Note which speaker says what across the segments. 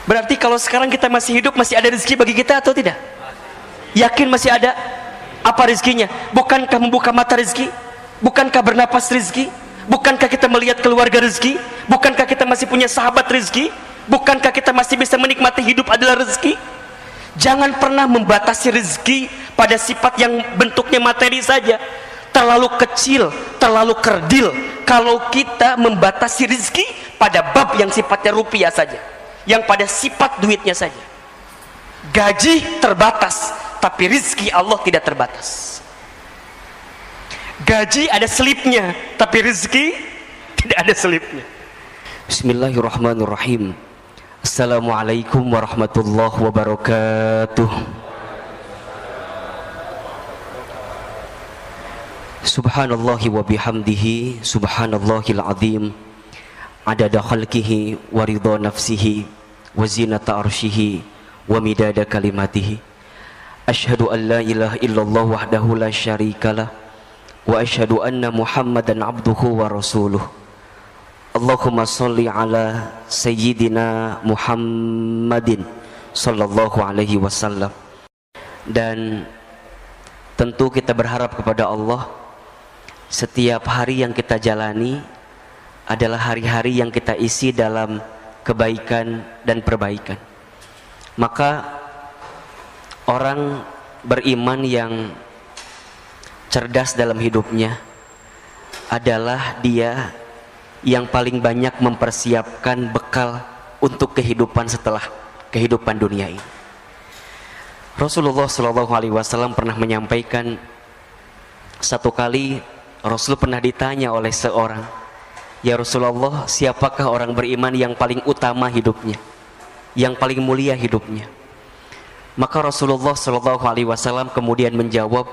Speaker 1: Berarti kalau sekarang kita masih hidup, masih ada rezeki bagi kita atau tidak? Yakin masih ada? Apa rezekinya? Bukankah membuka mata rezeki? Bukankah bernapas rezeki? Bukankah kita melihat keluarga rezeki? Bukankah kita masih punya sahabat rezeki? Bukankah kita masih bisa menikmati hidup adalah rezeki? Jangan pernah membatasi rezeki pada sifat yang bentuknya materi saja. Terlalu kecil, terlalu kerdil kalau kita membatasi rezeki pada bab yang sifatnya rupiah saja, yang pada sifat duitnya saja. Gaji terbatas, tapi rezeki Allah tidak terbatas. Gaji ada selipnya, tapi rezeki tidak ada selipnya. Bismillahirrahmanirrahim. Assalamualaikum warahmatullahi wabarakatuh. Subhanallahi wa bihamdihi, subhanallahil azim, adada khalqihi wa ridha nafsihi wa zinata arshihi wa midada kalimatihi. Asyhadu an la ilaha illallah wahdahu la syarikalah wa asyhadu anna Muhammadan abduhu wa rasuluh. Allahumma sholli ala sayyidina Muhammadin sallallahu alaihi wasallam. Dan tentu kita berharap kepada Allah, setiap hari yang kita jalani adalah hari-hari yang kita isi dalam kebaikan dan perbaikan. Maka orang beriman yang cerdas dalam hidupnya adalah dia yang paling banyak mempersiapkan bekal untuk kehidupan setelah kehidupan dunia ini. Rasulullah SAW pernah menyampaikan, satu kali Rasul pernah ditanya oleh seorang, "Ya Rasulullah, siapakah orang beriman yang paling utama hidupnya, yang paling mulia hidupnya?" Maka Rasulullah SAW kemudian menjawab,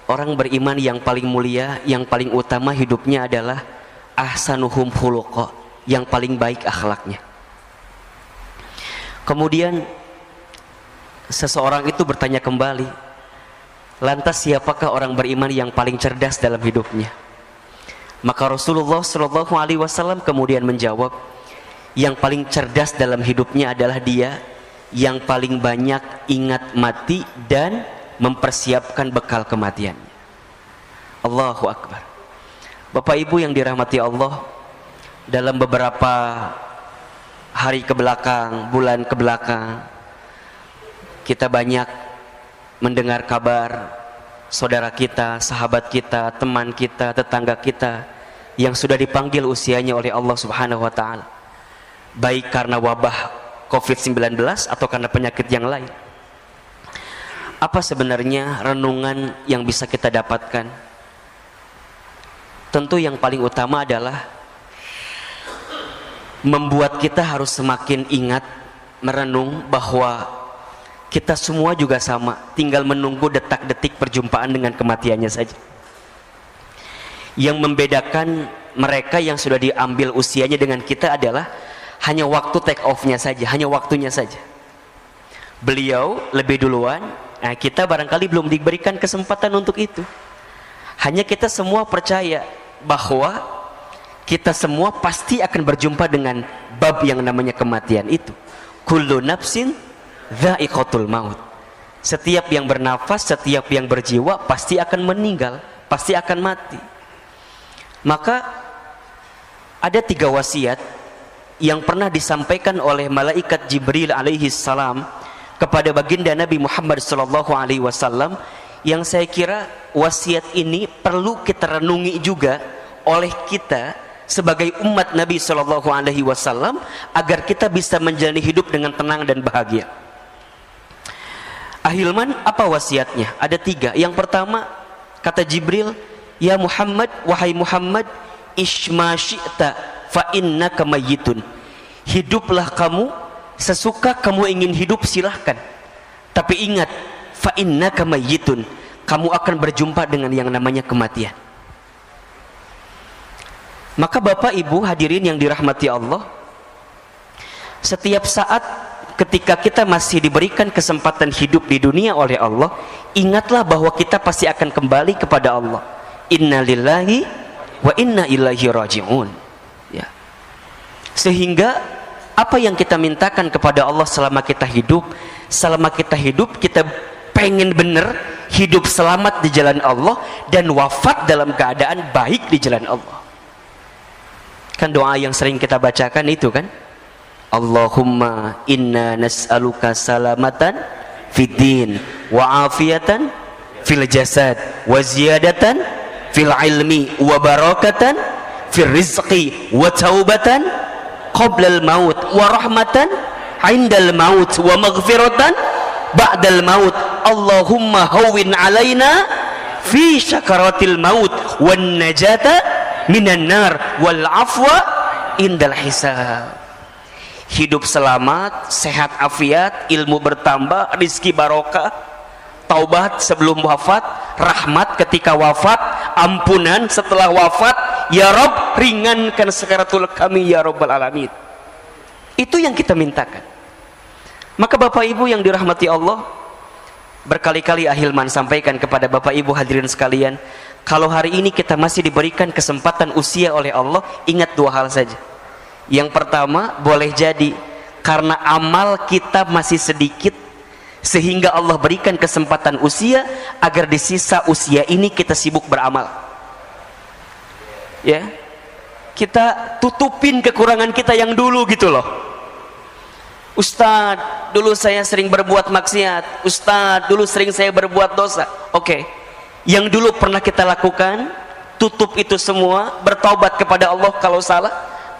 Speaker 1: orang beriman yang paling mulia, yang paling utama hidupnya adalah ahsanuhum khuluqa, yang paling baik akhlaknya. Kemudian seseorang itu bertanya kembali, lantas siapakah orang beriman yang paling cerdas dalam hidupnya? Maka Rasulullah SAW kemudian menjawab, yang paling cerdas dalam hidupnya adalah dia yang paling banyak ingat mati dan mempersiapkan bekal kematiannya. Allahu Akbar. Bapak Ibu yang dirahmati Allah, dalam beberapa hari kebelakang, bulan kebelakang, kita banyak mendengar kabar saudara kita, sahabat kita, teman kita, tetangga kita yang sudah dipanggil usianya oleh Allah Subhanahu wa taala, baik karena wabah COVID-19 atau karena penyakit yang lain. Apa sebenarnya renungan yang bisa kita dapatkan? Tentu yang paling utama adalah membuat kita harus semakin ingat, merenung bahwa kita semua juga sama, tinggal menunggu detak-detik perjumpaan dengan kematiannya saja. Yang membedakan mereka yang sudah diambil usianya dengan kita adalah hanya waktu take off-nya saja, hanya waktunya saja. Beliau lebih duluan, nah kita barangkali belum diberikan kesempatan untuk itu. Hanya kita semua percaya bahwa kita semua pasti akan berjumpa dengan bab yang namanya kematian itu. Kullu nafsin dha'iqatul maut. Setiap yang bernafas, setiap yang berjiwa pasti akan meninggal, pasti akan mati. Maka ada 3 wasiat yang pernah disampaikan oleh malaikat Jibril alaihi salam kepada baginda Nabi Muhammad sallallahu alaihi wasallam, yang saya kira wasiat ini perlu kita renungi juga oleh kita sebagai umat Nabi sallallahu alaihi wasallam agar kita bisa menjalani hidup dengan tenang dan bahagia. Ahilman, apa wasiatnya? Ada 3. Yang pertama, kata Jibril, "Ya Muhammad, wahai Muhammad, ishma syi'ta fa innaka mayyitun." Hiduplah kamu sesuka kamu ingin hidup, silahkan. Tapi ingat, fa innaka mayyitun, kamu akan berjumpa dengan yang namanya kematian. Maka Bapak Ibu hadirin yang dirahmati Allah, setiap saat ketika kita masih diberikan kesempatan hidup di dunia oleh Allah, ingatlah bahwa kita pasti akan kembali kepada Allah. Inna lillahi wa inna ilaihi raji'un. Ya. Sehingga Apa yang kita mintakan kepada Allah selama kita hidup? Selama kita hidup, kita pengen bener hidup selamat di jalan Allah dan wafat dalam keadaan baik di jalan Allah. Kan doa yang sering kita bacakan itu kan, Allahumma inna nas'aluka salamatan fid din wa afiyatan fil jasad wa ziyadatan fil ilmi wa barakatan fil rizqi wa taubatan qabla al maut wa rahmatan indal maut wa maghfiratan ba'dal maut. Allahumma hawwin alaina fi syakaratil maut wan najata minan nar wal afwa indal hisab. Hidup selamat, sehat afiat, ilmu bertambah, rizki barokah, taubat sebelum wafat, rahmat ketika wafat, ampunan setelah wafat. Ya Rabb, ringankan sakaratul kami ya Rabbal alamin. Itu yang kita mintakan. Maka Bapak Ibu yang dirahmati Allah, berkali-kali Ahilman sampaikan kepada Bapak Ibu hadirin sekalian, kalau hari ini kita masih diberikan kesempatan usia oleh Allah, ingat dua hal saja. Yang pertama, boleh jadi karena amal kita masih sedikit, sehingga Allah berikan kesempatan usia agar di sisa usia ini kita sibuk beramal. Ya, kita tutupin kekurangan kita yang dulu gitu loh. Ustadz, dulu saya sering berbuat maksiat. Ustadz, dulu sering saya berbuat dosa. Oke, yang dulu pernah kita lakukan, tutup itu semua, bertaubat kepada Allah kalau salah.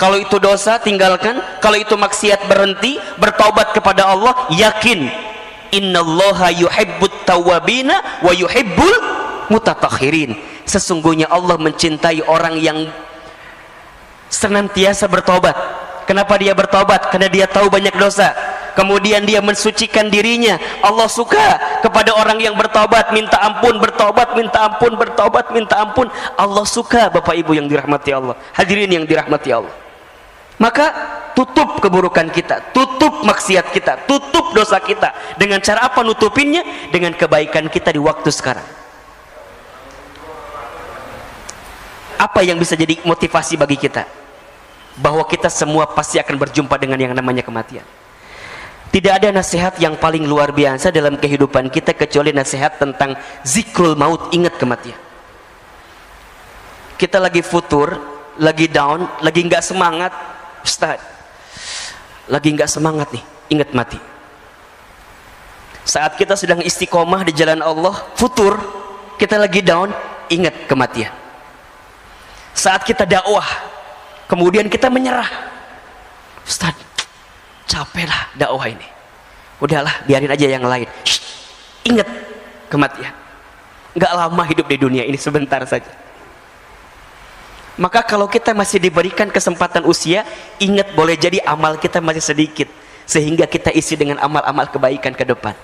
Speaker 1: Kalau itu dosa, tinggalkan. Kalau itu maksiat, berhenti, bertaubat kepada Allah. Yakin, innallaha yuhibbut tawwabina wa yuhibbul mutatahhirin. Sesungguhnya Allah mencintai orang yang senantiasa bertobat. Kenapa dia bertobat? Karena dia tahu banyak dosa, kemudian dia mensucikan dirinya. Allah suka kepada orang yang bertobat, minta ampun, bertobat, minta ampun, bertobat, minta ampun. Allah suka, Bapak Ibu yang dirahmati Allah, hadirin yang dirahmati Allah. Maka tutup keburukan kita, tutup maksiat kita, tutup dosa kita. Dengan cara apa nutupinnya? Dengan kebaikan kita di waktu sekarang. Apa yang bisa jadi motivasi bagi kita? Bahwa kita semua pasti akan berjumpa dengan yang namanya kematian. Tidak ada nasihat yang paling luar biasa dalam kehidupan kita kecuali nasihat tentang zikrul maut, ingat kematian. Kita lagi futur, lagi down, lagi nggak semangat, Ustaz, lagi nggak semangat nih, ingat mati. Saat kita sedang istiqomah di jalan Allah, futur, kita lagi down, ingat kematian. Saat kita dakwah, kemudian kita menyerah, Ustaz, capek lah dakwah ini, udahlah biarin aja yang lain. Shh, ingat kematian. Nggak lama hidup di dunia ini, sebentar saja. Maka kalau kita masih diberikan kesempatan usia, ingat boleh jadi amal kita masih sedikit, sehingga kita isi dengan amal-amal kebaikan ke depan.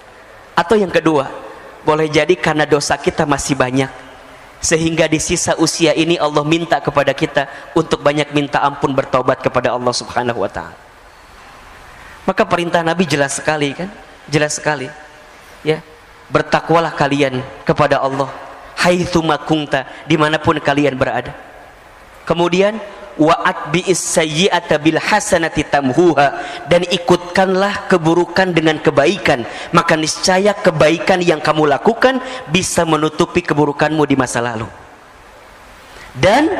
Speaker 1: Atau yang kedua, boleh jadi karena dosa kita masih banyak, sehingga di sisa usia ini Allah minta kepada kita untuk banyak minta ampun, bertobat kepada Allah Subhanahu wa ta'ala. Maka perintah Nabi jelas sekali kan? Jelas sekali. Ya, bertakwalah kalian kepada Allah haitsuma kunta, dimanapun kalian berada. Kemudian wa'at bi'is sayyi'ata bil hasanati tamhuha, dan ikutkanlah keburukan dengan kebaikan, maka niscaya kebaikan yang kamu lakukan bisa menutupi keburukanmu di masa lalu. Dan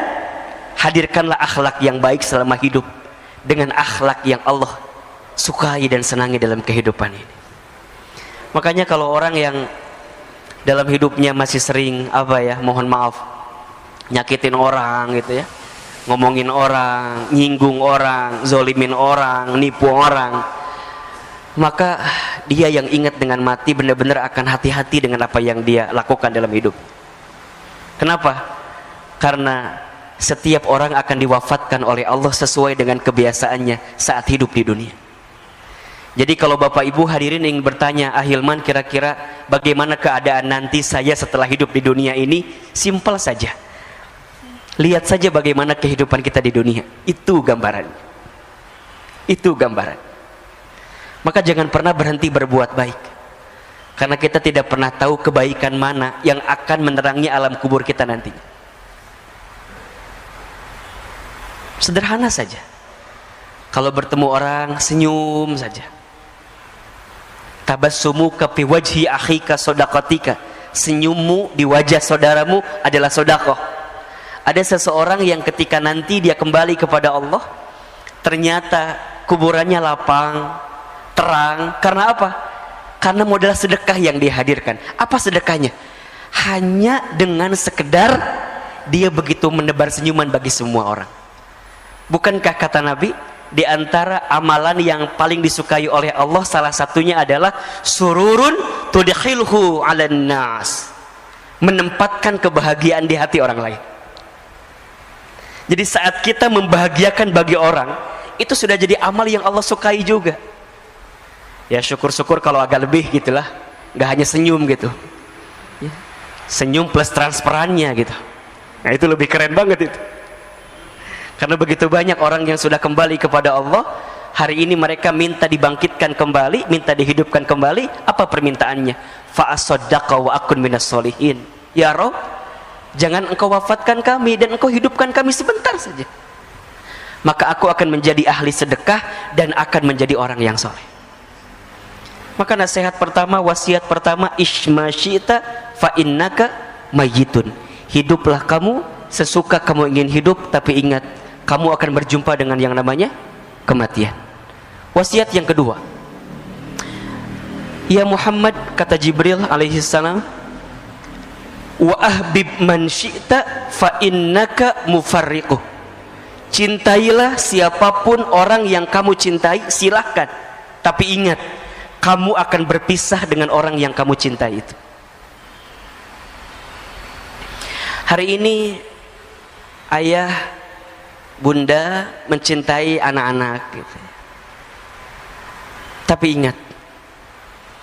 Speaker 1: hadirkanlah akhlak yang baik selama hidup dengan akhlak yang Allah sukai dan senangi dalam kehidupan ini. Makanya kalau orang yang dalam hidupnya masih sering mohon maaf, nyakitin orang gitu ya, ngomongin orang, nyinggung orang, zolimin orang, nipu orang, maka dia yang ingat dengan mati benar-benar akan hati-hati dengan apa yang dia lakukan dalam hidup. Kenapa? Karena setiap orang akan diwafatkan oleh Allah sesuai dengan kebiasaannya saat hidup di dunia. Jadi kalau Bapak Ibu hadirin ingin bertanya, Ahilman kira-kira bagaimana keadaan nanti saya setelah hidup di dunia ini? Simpel saja, lihat saja bagaimana kehidupan kita di dunia. Itu gambaran. Itu gambaran. Maka jangan pernah berhenti berbuat baik, karena kita tidak pernah tahu kebaikan mana yang akan menerangi alam kubur kita nantinya. Sederhana saja. Kalau bertemu orang senyum saja. Tabassumuka fi wajhi akhika shadaqatika. Senyummu di wajah saudaramu adalah sedekah. Ada seseorang yang ketika nanti dia kembali kepada Allah, ternyata kuburannya lapang, terang. Karena apa? Karena modal sedekah yang dihadirkan. Apa sedekahnya? Hanya dengan sekedar dia begitu menebar senyuman bagi semua orang. Bukankah kata Nabi, di antara amalan yang paling disukai oleh Allah salah satunya adalah sururun tudkhilhu 'alan nas, menempatkan kebahagiaan di hati orang lain. Jadi saat kita membahagiakan bagi orang, itu sudah jadi amal yang Allah sukai juga. Ya syukur-syukur kalau agak lebih gitulah, nggak hanya senyum gitu ya. Senyum plus transparannya gitu. Nah itu lebih keren banget itu. Karena begitu banyak orang yang sudah kembali kepada Allah, hari ini mereka minta dibangkitkan kembali, minta dihidupkan kembali. Apa permintaannya? Fa'asaddaqa wa akun minas solihin. Ya Rabb, jangan engkau wafatkan kami dan engkau hidupkan kami sebentar saja, maka aku akan menjadi ahli sedekah dan akan menjadi orang yang soleh. Maka nasihat pertama, wasiat pertama, ishma syi'ta fa innaka mayyitun. Hiduplah kamu sesuka kamu ingin hidup, tapi ingat kamu akan berjumpa dengan yang namanya kematian. Wasiat yang kedua, ya Muhammad, kata Jibril alaihi salam, wa ahbib man syi'ta fa innaka mufarriquh. Cintailah siapapun orang yang kamu cintai, silahkan, tapi ingat kamu akan berpisah dengan orang yang kamu cintai itu. Hari ini ayah bunda mencintai anak-anak gitu. Tapi ingat,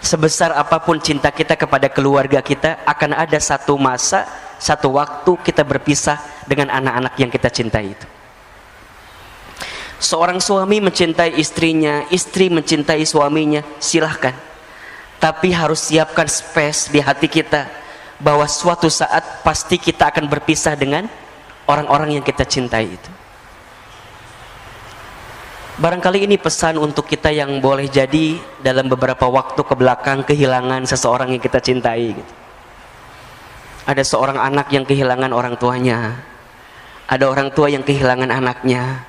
Speaker 1: sebesar apapun cinta kita kepada keluarga kita, akan ada satu masa, satu waktu kita berpisah dengan anak-anak yang kita cintai itu. Seorang suami mencintai istrinya, istri mencintai suaminya, silahkan. Tapi harus siapkan space di hati kita bahwa suatu saat pasti kita akan berpisah dengan orang-orang yang kita cintai itu. Barangkali ini pesan untuk kita yang boleh jadi dalam beberapa waktu ke belakang kehilangan seseorang yang kita cintai gitu. Ada seorang anak yang kehilangan orang tuanya, ada orang tua yang kehilangan anaknya,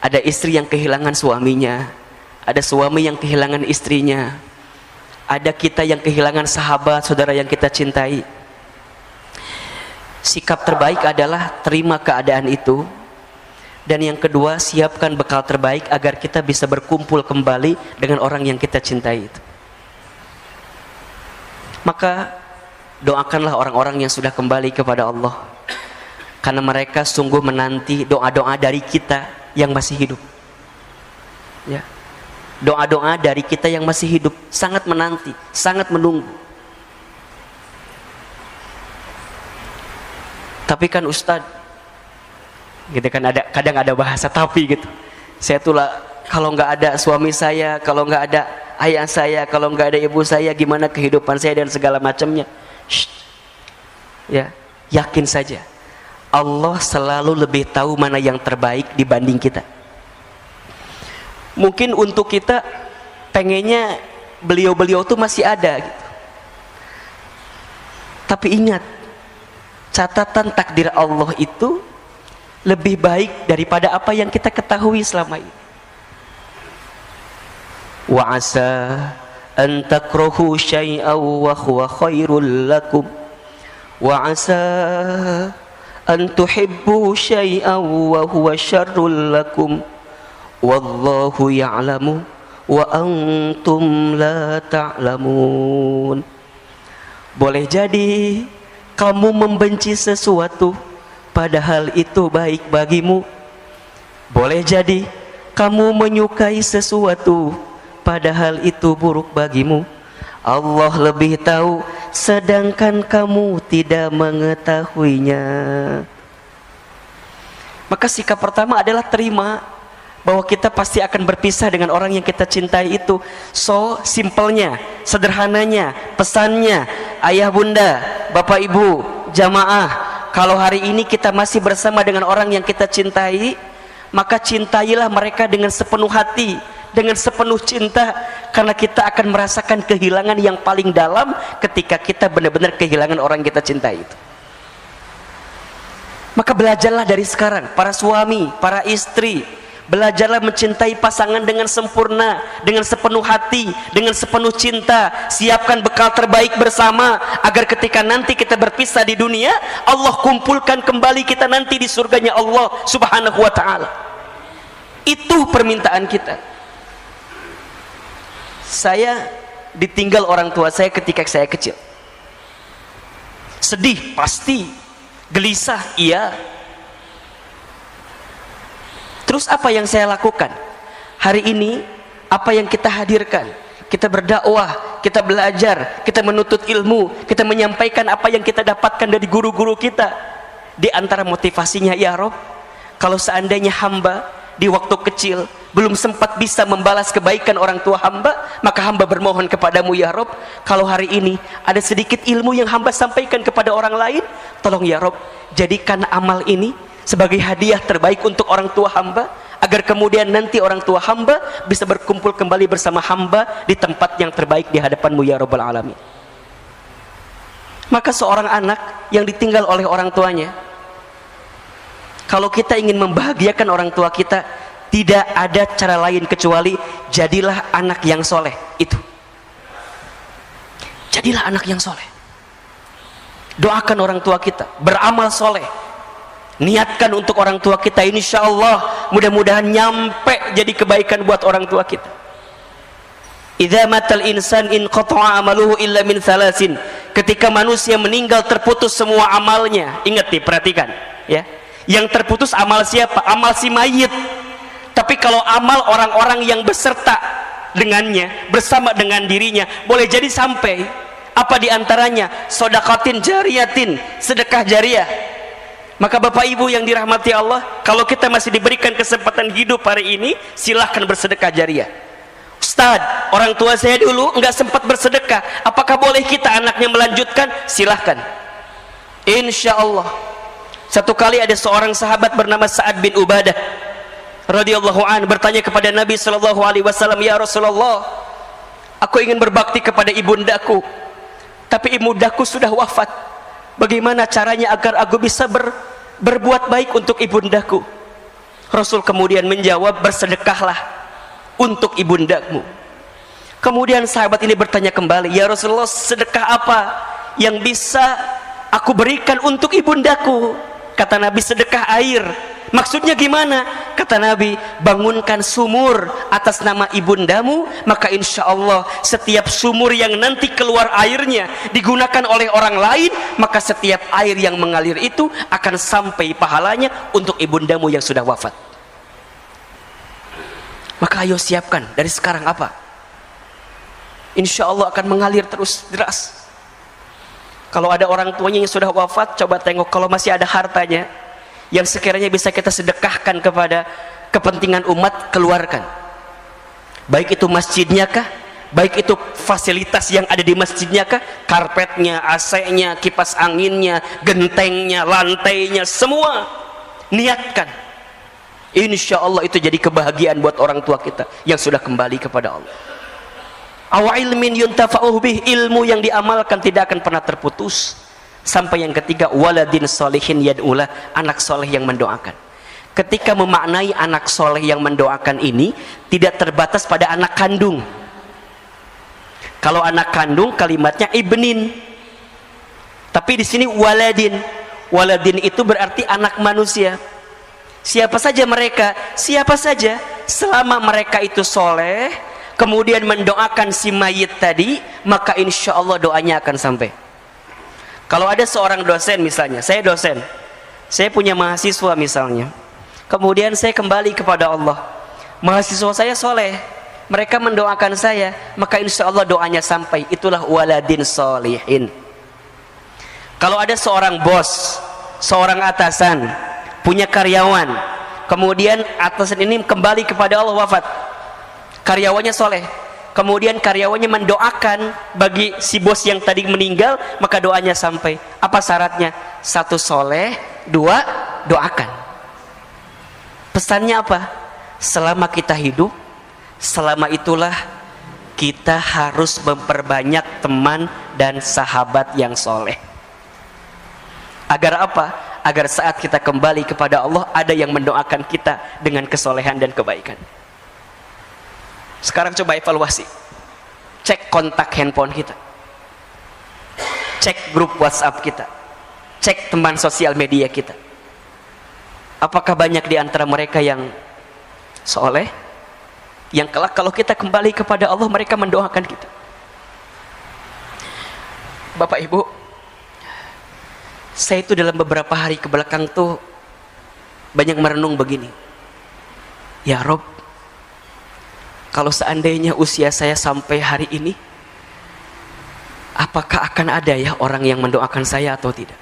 Speaker 1: ada istri yang kehilangan suaminya, ada suami yang kehilangan istrinya, ada kita yang kehilangan sahabat, saudara yang kita cintai. Sikap terbaik adalah terima keadaan itu. Dan yang kedua, siapkan bekal terbaik agar kita bisa berkumpul kembali dengan orang yang kita cintai itu. Maka doakanlah orang-orang yang sudah kembali kepada Allah, karena mereka sungguh menanti doa-doa dari kita yang masih hidup ya. Doa-doa dari kita yang masih hidup sangat menanti, sangat menunggu. Tapi kan Ustadz, gitu kan, kadang ada bahasa tapi gitu. Saya tuh lah, kalau nggak ada suami saya, kalau nggak ada ayah saya, kalau nggak ada ibu saya, gimana kehidupan saya dan segala macamnya. Ya, yakin saja Allah selalu lebih tahu mana yang terbaik dibanding kita. Mungkin untuk kita pengennya beliau-beliau tuh masih ada gitu. Tapi ingat, catatan takdir Allah itu lebih baik daripada apa yang kita ketahui selama ini. Wa asa an takrahu syai'an wa huwa khairul lakum wa asa an tuhibbu syai'an wa huwa syarrul lakum wallahu ya'lamu wa antum la ta'lamun. Boleh jadi kamu membenci sesuatu padahal itu baik bagimu. Boleh jadi kamu menyukai sesuatu padahal itu buruk bagimu. Allah lebih tahu sedangkan kamu tidak mengetahuinya. Maka sikap pertama adalah terima bahwa kita pasti akan berpisah dengan orang yang kita cintai itu. So simpelnya, sederhananya, pesannya, ayah bunda, bapak ibu, jamaah, kalau hari ini kita masih bersama dengan orang yang kita cintai, maka cintailah mereka dengan sepenuh hati, dengan sepenuh cinta, karena kita akan merasakan kehilangan yang paling dalam ketika kita benar-benar kehilangan orang yang kita cintai itu. Maka belajarlah dari sekarang, para suami, para istri, belajarlah mencintai pasangan dengan sempurna, dengan sepenuh hati, dengan sepenuh cinta. Siapkan bekal terbaik bersama, agar ketika nanti kita berpisah di dunia, Allah kumpulkan kembali kita nanti di surganya Allah subhanahu wa ta'ala. Itu permintaan kita. Saya ditinggal orang tua saya ketika saya kecil. Sedih pasti, gelisah iya. Terus apa yang saya lakukan? Hari ini apa yang kita hadirkan? Kita berdakwah, kita belajar, kita menuntut ilmu, kita menyampaikan apa yang kita dapatkan dari guru-guru kita. Di antara motivasinya, ya Rob, kalau seandainya hamba di waktu kecil belum sempat bisa membalas kebaikan orang tua hamba, maka hamba bermohon kepadamu ya Rob, kalau hari ini ada sedikit ilmu yang hamba sampaikan kepada orang lain, tolong ya Rob, jadikan amal ini sebagai hadiah terbaik untuk orang tua hamba, agar kemudian nanti orang tua hamba bisa berkumpul kembali bersama hamba di tempat yang terbaik di hadapanmu ya Rabbal Alamin. Maka seorang anak yang ditinggal oleh orang tuanya, kalau kita ingin membahagiakan orang tua kita, tidak ada cara lain kecuali jadilah anak yang soleh. Itu, jadilah anak yang soleh. Doakan orang tua kita, beramal soleh, niatkan untuk orang tua kita. Insya Allah mudah-mudahan nyampe jadi kebaikan buat orang tua kita. Idza matal insan in qata'a amaluhu illa min salasin. Ketika manusia meninggal terputus semua amalnya. Ingat nih, perhatikan ya. Yang terputus amal siapa? Amal si mayit. Tapi kalau amal orang-orang yang beserta dengannya, bersama dengan dirinya, boleh jadi sampai. Apa diantaranya? Sodakatin jariyatin, sedekah jariah. Maka Bapak Ibu yang dirahmati Allah, kalau kita masih diberikan kesempatan hidup hari ini, silahkan bersedekah jariah. Ustaz, orang tua saya dulu nggak sempat bersedekah, apakah boleh kita anaknya melanjutkan? Silahkan. Insya Allah. Satu kali ada seorang sahabat bernama Sa'ad bin Ubadah radhiyallahu an bertanya kepada Nabi sallallahu alaihi wasallam, ya Rasulullah, aku ingin berbakti kepada ibundaku, tapi ibundaku sudah wafat. Bagaimana caranya agar aku bisa berbuat baik untuk ibundaku? Rasul kemudian menjawab, bersedekahlah untuk ibundamu. Kemudian sahabat ini bertanya kembali, ya Rasulullah, sedekah apa yang bisa aku berikan untuk ibundaku? Kata Nabi, sedekah air. Maksudnya gimana? Kata Nabi, bangunkan sumur atas nama ibundamu, maka insya Allah setiap sumur yang nanti keluar airnya digunakan oleh orang lain, maka setiap air yang mengalir itu akan sampai pahalanya untuk ibundamu yang sudah wafat. Maka ayo siapkan dari sekarang apa? Insya Allah akan mengalir terus deras. Kalau ada orang tuanya yang sudah wafat, coba tengok, kalau masih ada hartanya yang sekiranya bisa kita sedekahkan kepada kepentingan umat, keluarkan. Baik itu masjidnya kah, baik itu fasilitas yang ada di masjidnya kah, karpetnya, AC-nya, kipas anginnya, gentengnya, lantainya, semua niatkan. Insya Allah itu jadi kebahagiaan buat orang tua kita yang sudah kembali kepada Allah. Aw ilmin yuntafa'uh bih, ilmu yang diamalkan tidak akan pernah terputus. Sampai yang ketiga, waladin solihin yad'ulah, anak soleh yang mendoakan. Ketika memaknai anak soleh yang mendoakan ini, tidak terbatas pada anak kandung. Kalau anak kandung kalimatnya ibnin, tapi di sini waladin. Waladin itu berarti anak manusia. Siapa saja mereka, siapa saja, selama mereka itu soleh, kemudian mendoakan si mayit tadi, maka insya Allah doanya akan sampai. Kalau ada seorang dosen misalnya, saya dosen, saya punya mahasiswa misalnya, kemudian saya kembali kepada Allah, mahasiswa saya soleh, mereka mendoakan saya, maka insya Allah doanya sampai. Itulah waladin solihin. Kalau ada seorang bos, seorang atasan, punya karyawan, kemudian atasan ini kembali kepada Allah, wafat, karyawannya soleh, kemudian karyawannya mendoakan bagi si bos yang tadi meninggal, maka doanya sampai. Apa syaratnya? Satu, soleh; dua, doakan. Pesannya apa? Selama kita hidup, selama itulah kita harus memperbanyak teman dan sahabat yang soleh. Agar apa? Agar saat kita kembali kepada Allah, ada yang mendoakan kita dengan kesolehan dan kebaikan. Sekarang coba evaluasi. Cek kontak handphone kita, cek grup WhatsApp kita, cek teman sosial media kita. Apakah banyak di antara mereka yang soleh, yang kelak kalau kita kembali kepada Allah mereka mendoakan kita? Bapak Ibu, saya itu dalam beberapa hari kebelakang tuh banyak merenung begini. Ya Rob, kalau seandainya usia saya sampai hari ini, apakah akan ada ya orang yang mendoakan saya atau tidak?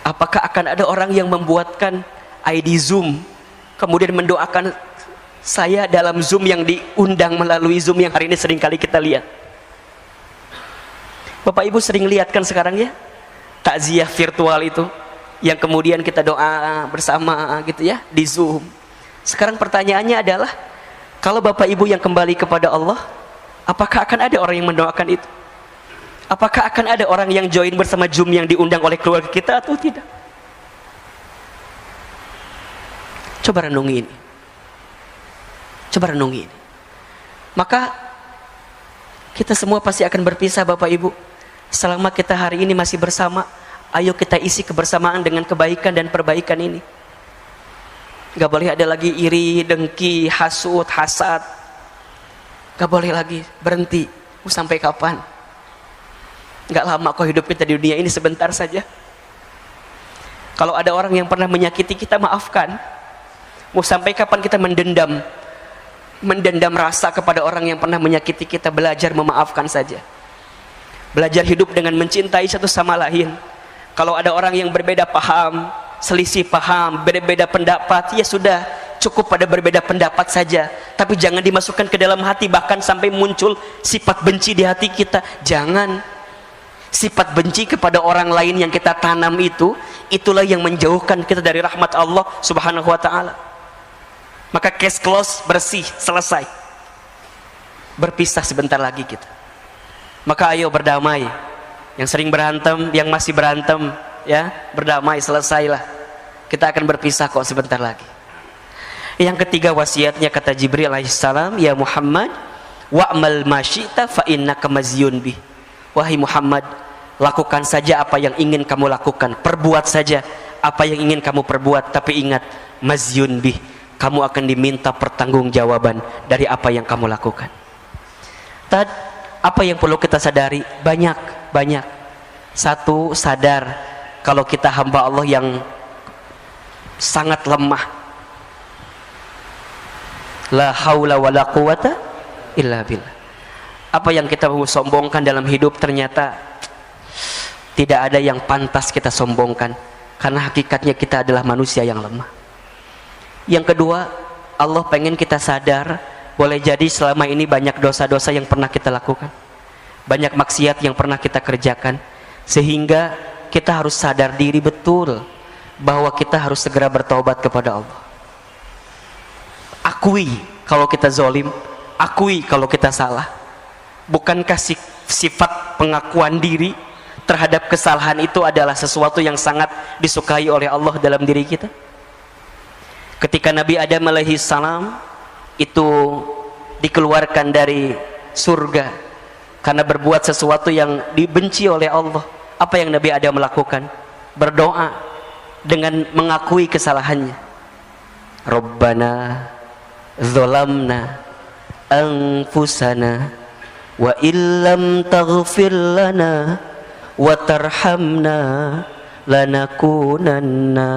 Speaker 1: Apakah akan ada orang yang membuatkan ID Zoom kemudian mendoakan saya dalam Zoom yang diundang melalui Zoom yang hari ini sering kali kita lihat? Bapak Ibu sering lihat kan sekarang ya, takziah virtual itu yang kemudian kita doa bersama gitu ya di Zoom. Sekarang pertanyaannya adalah, kalau Bapak Ibu yang kembali kepada Allah, apakah akan ada orang yang mendoakan itu? Apakah akan ada orang yang join bersama Zoom yang diundang oleh keluarga kita atau tidak? Coba renungi ini. Coba renungi ini. Maka kita semua pasti akan berpisah Bapak Ibu. Selama kita hari ini masih bersama, ayo kita isi kebersamaan dengan kebaikan dan perbaikan ini. Gak boleh ada lagi iri, dengki, hasud, hasad. Gak boleh lagi, berhenti. Mau sampai kapan? Gak lama kok hidup kita di dunia ini, sebentar saja. Kalau ada orang yang pernah menyakiti kita, maafkan. Mau sampai kapan kita mendendam rasa kepada orang yang pernah menyakiti kita? Belajar memaafkan saja. Belajar hidup dengan mencintai satu sama lain. Kalau ada orang yang berbeda paham, selisih paham, berbeda pendapat, ya sudah, cukup pada berbeda pendapat saja. Tapi jangan dimasukkan ke dalam hati, bahkan sampai muncul sifat benci di hati kita. Jangan. Sifat benci kepada orang lain yang kita tanam itu, itulah yang menjauhkan kita dari rahmat Allah Subhanahu wa ta'ala. Maka case close, bersih, selesai. Berpisah sebentar lagi kita. Maka ayo berdamai. Yang sering berantem, yang masih berantem, ya, berdamai, selesailah. Kita akan berpisah kok sebentar lagi. Yang ketiga wasiatnya, kata Jibril alaihissalam, ya Muhammad, wa'mal ma syi'ta fa innaka mazyun bih. Wahai Muhammad, lakukan saja apa yang ingin kamu lakukan, perbuat saja apa yang ingin kamu perbuat, tapi ingat, mazyun bih, kamu akan diminta pertanggungjawaban dari apa yang kamu lakukan. Apa yang perlu kita sadari? Banyak. Satu, sadar kalau kita hamba Allah yang sangat lemah. La haula wa la quwata illa billah. Apa yang kita sombongkan dalam hidup ternyata tidak ada yang pantas kita sombongkan, karena hakikatnya kita adalah manusia yang lemah. Yang kedua, Allah pengen kita sadar, boleh jadi selama ini banyak dosa-dosa yang pernah kita lakukan, banyak maksiat yang pernah kita kerjakan, sehingga kita harus sadar diri betul bahwa kita harus segera bertaubat kepada Allah. Akui kalau kita zalim, akui kalau kita salah. Bukankah sifat pengakuan diri terhadap kesalahan itu adalah sesuatu yang sangat disukai oleh Allah dalam diri kita? Ketika Nabi Adam alaihi salam itu dikeluarkan dari surga karena berbuat sesuatu yang dibenci oleh Allah, apa yang Nabi Adam melakukan? Berdoa dengan mengakui kesalahannya. Rabbana dzalamna anfusana wa illam taghfir lana wa tarhamna lanakunanna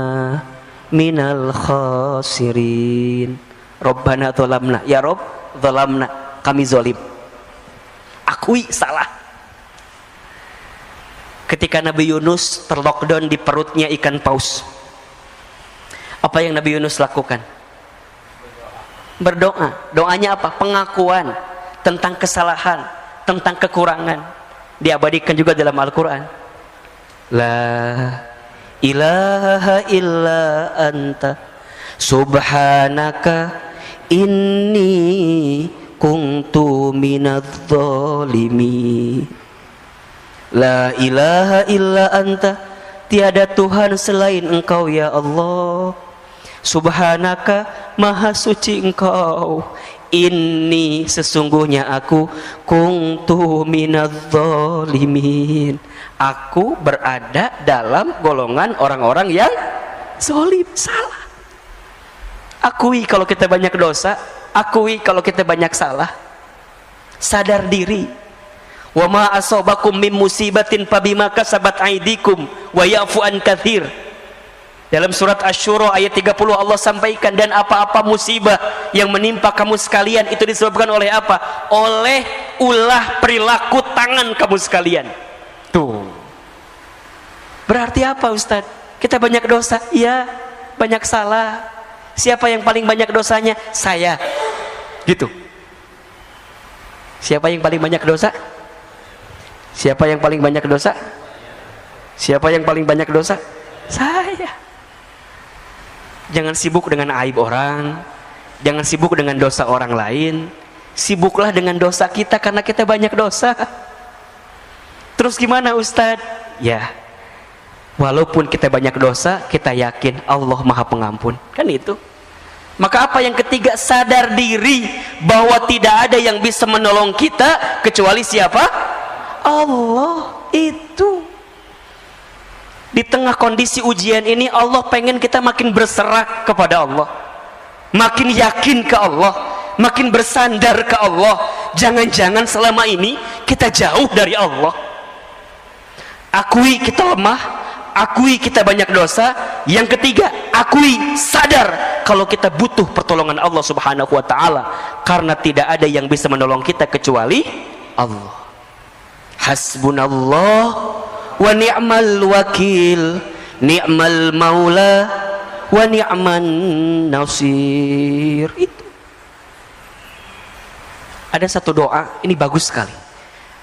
Speaker 1: minal khasirin. Rabbana dzalamna, ya Rabb, dzalamna, kami zalim. Akui salah. Ketika Nabi Yunus terlockdown di perutnya ikan paus, apa yang Nabi Yunus lakukan? Berdoa. Doanya apa? Pengakuan tentang kesalahan, tentang kekurangan. Diabadikan juga dalam Al-Quran. La ilaha illa anta Subhanaka inni kuntu minadz zalimin. La ilaha illa anta, tiada Tuhan selain Engkau ya Allah. Subhanaka, maha suci Engkau. Inni, sesungguhnya aku, kuntu minadz zalimin, aku berada dalam golongan orang-orang yang zalim, salah. Akui kalau kita banyak dosa, akui kalau kita banyak salah, sadar diri. Wa ma asabakum min musibatin fabima kasabat aydikum wa ya'fu an katsir. Dalam surat Asy-Syura ayat 30 Allah sampaikan, dan apa-apa musibah yang menimpa kamu sekalian itu disebabkan oleh apa? Oleh ulah perilaku tangan kamu sekalian. Tuh. Berarti apa Ustaz? Kita banyak dosa? Iya, banyak salah. Siapa yang paling banyak dosanya? Saya. Gitu. Siapa yang paling banyak dosa? Siapa yang paling banyak dosa? Siapa yang paling banyak dosa? Saya. Jangan sibuk dengan aib orang, jangan sibuk dengan dosa orang lain. Sibuklah dengan dosa kita, karena kita banyak dosa. Terus gimana Ustadz? Ya, walaupun kita banyak dosa, kita yakin Allah Maha Pengampun. Kan itu. Maka apa yang ketiga? Sadar diri bahwa tidak ada yang bisa menolong kita kecuali siapa? Allah. Itu. Di tengah kondisi ujian ini, Allah pengen kita makin berserah kepada Allah, makin yakin ke Allah, makin bersandar ke Allah. Jangan-jangan selama ini kita jauh dari Allah. Akui kita lemah, akui kita banyak dosa. Yang ketiga, akui, sadar kalau kita butuh pertolongan Allah Subhanahu wa ta'ala, karena tidak ada yang bisa menolong kita kecuali Allah. Hasbunallah wa ni'mal wakil, ni'mal maula wa ni'man nasir. Itu ada satu doa, ini bagus sekali,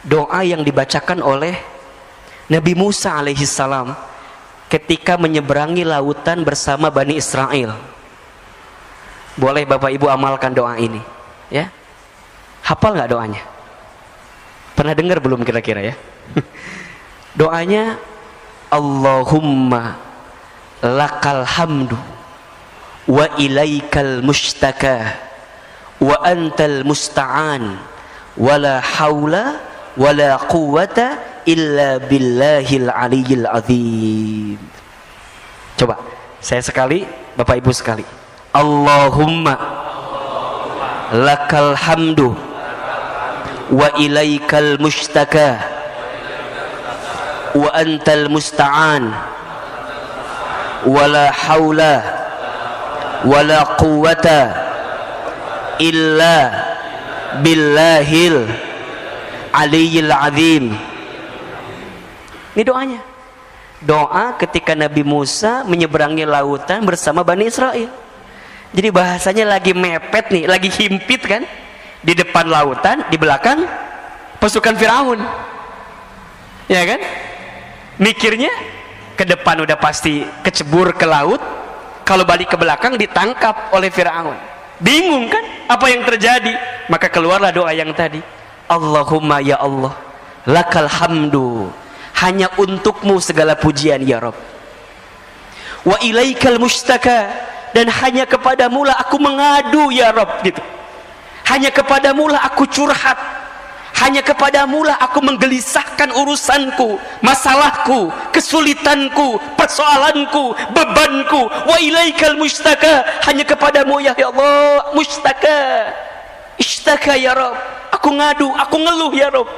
Speaker 1: doa yang dibacakan oleh Nabi Musa alaihissalam ketika menyeberangi lautan bersama Bani Israel. Boleh Bapak Ibu amalkan doa ini ya. Hafal nggak doanya? Pernah dengar belum kira-kira ya? Doanya, Allahumma lakal hamdu wa ilaikal mustaka wa antal musta'an wa la hawla wa la quwwata illa billahil aliyyil azim. Coba saya sekali, Bapak Ibu sekali. Allahumma lakal hamdu wa ilaikal mustaka wa antal musta'an wa la hawla wa la quwwata illa billahil aliyyil azim. Ini doanya. Doa ketika Nabi Musa menyeberangi lautan bersama Bani Israel. Jadi bahasanya lagi mepet nih, lagi himpit kan? Di depan lautan, di belakang pasukan Firaun. Ya kan? Mikirnya ke depan udah pasti kecebur ke laut, kalau balik ke belakang ditangkap oleh Firaun. Bingung kan apa yang terjadi? Maka keluarlah doa yang tadi. Allahumma ya Allah, lakal hamdu, hanya untukmu segala pujian ya Rabb. Wa ilaikal mustaka, dan hanya kepadamu lah aku mengadu ya Rabb gitu. Hanya kepadamu lah aku curhat. Hanya kepadamu lah aku menggelisahkan urusanku, masalahku, kesulitanku, persoalanku, bebanku. Wa ilaikal mustaka, hanya kepadamu ya Allah mustaka. Ishtaka ya Rabb, aku ngadu, aku ngeluh ya Rabb.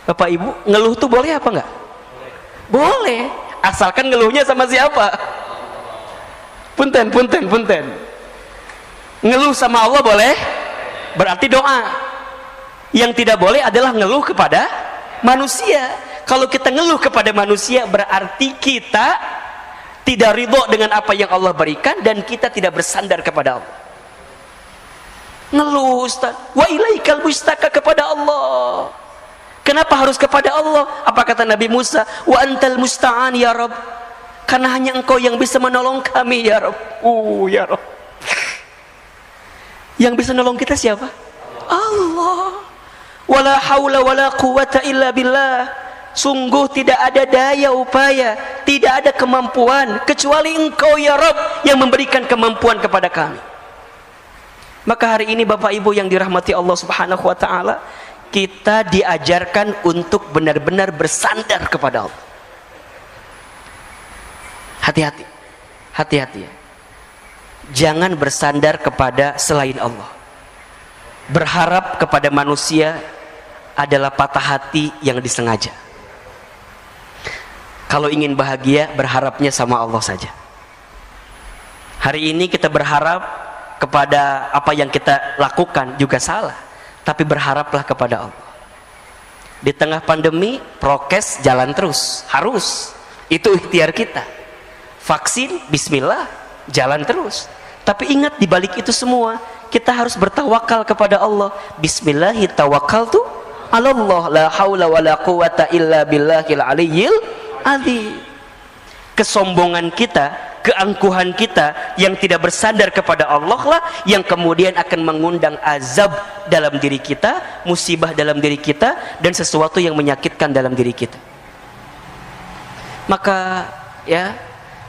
Speaker 1: Bapak Ibu, ngeluh tuh boleh apa enggak? Boleh, asalkan ngeluhnya sama siapa? Punten. Ngeluh sama Allah boleh, berarti doa. Yang tidak boleh adalah ngeluh kepada manusia. Kalau kita ngeluh kepada manusia, berarti kita tidak ridho dengan apa yang Allah berikan, dan kita tidak bersandar kepada Allah. Ngeluh Ustaz, wa ilaikal mustaka, kepada Allah. Kenapa harus kepada Allah? Apa kata Nabi Musa? Wa antal musta'an ya Rabb, karena hanya Engkau yang bisa menolong kami ya Rabb. Ya Rabb. Yang bisa menolong kita siapa? Allah. Wala haula wala quwata illa billah. Sungguh tidak ada daya upaya, tidak ada kemampuan kecuali Engkau ya Rabb yang memberikan kemampuan kepada kami. Maka hari ini Bapak Ibu yang dirahmati Allah Subhanahu wa taala, kita diajarkan untuk benar-benar bersandar kepada Allah. Hati-hati. Hati-hati ya. Jangan bersandar kepada selain Allah. Berharap kepada manusia adalah patah hati yang disengaja. Kalau ingin bahagia, berharapnya sama Allah saja. Hari ini kita berharap kepada apa yang kita lakukan juga salah, tapi berharaplah kepada Allah. Di tengah pandemi, prokes jalan terus, harus. Itu ikhtiar kita. Vaksin, bismillah, jalan terus. Tapi ingat, di balik itu semua, kita harus bertawakal kepada Allah. Bismillahirrahmanirrahim. Allah, la haula wa la quwata illa billahil aliyyil azim. Kesombongan kita, keangkuhan kita yang tidak bersandar kepada Allah lah yang kemudian akan mengundang azab dalam diri kita, musibah dalam diri kita, dan sesuatu yang menyakitkan dalam diri kita. Maka ya,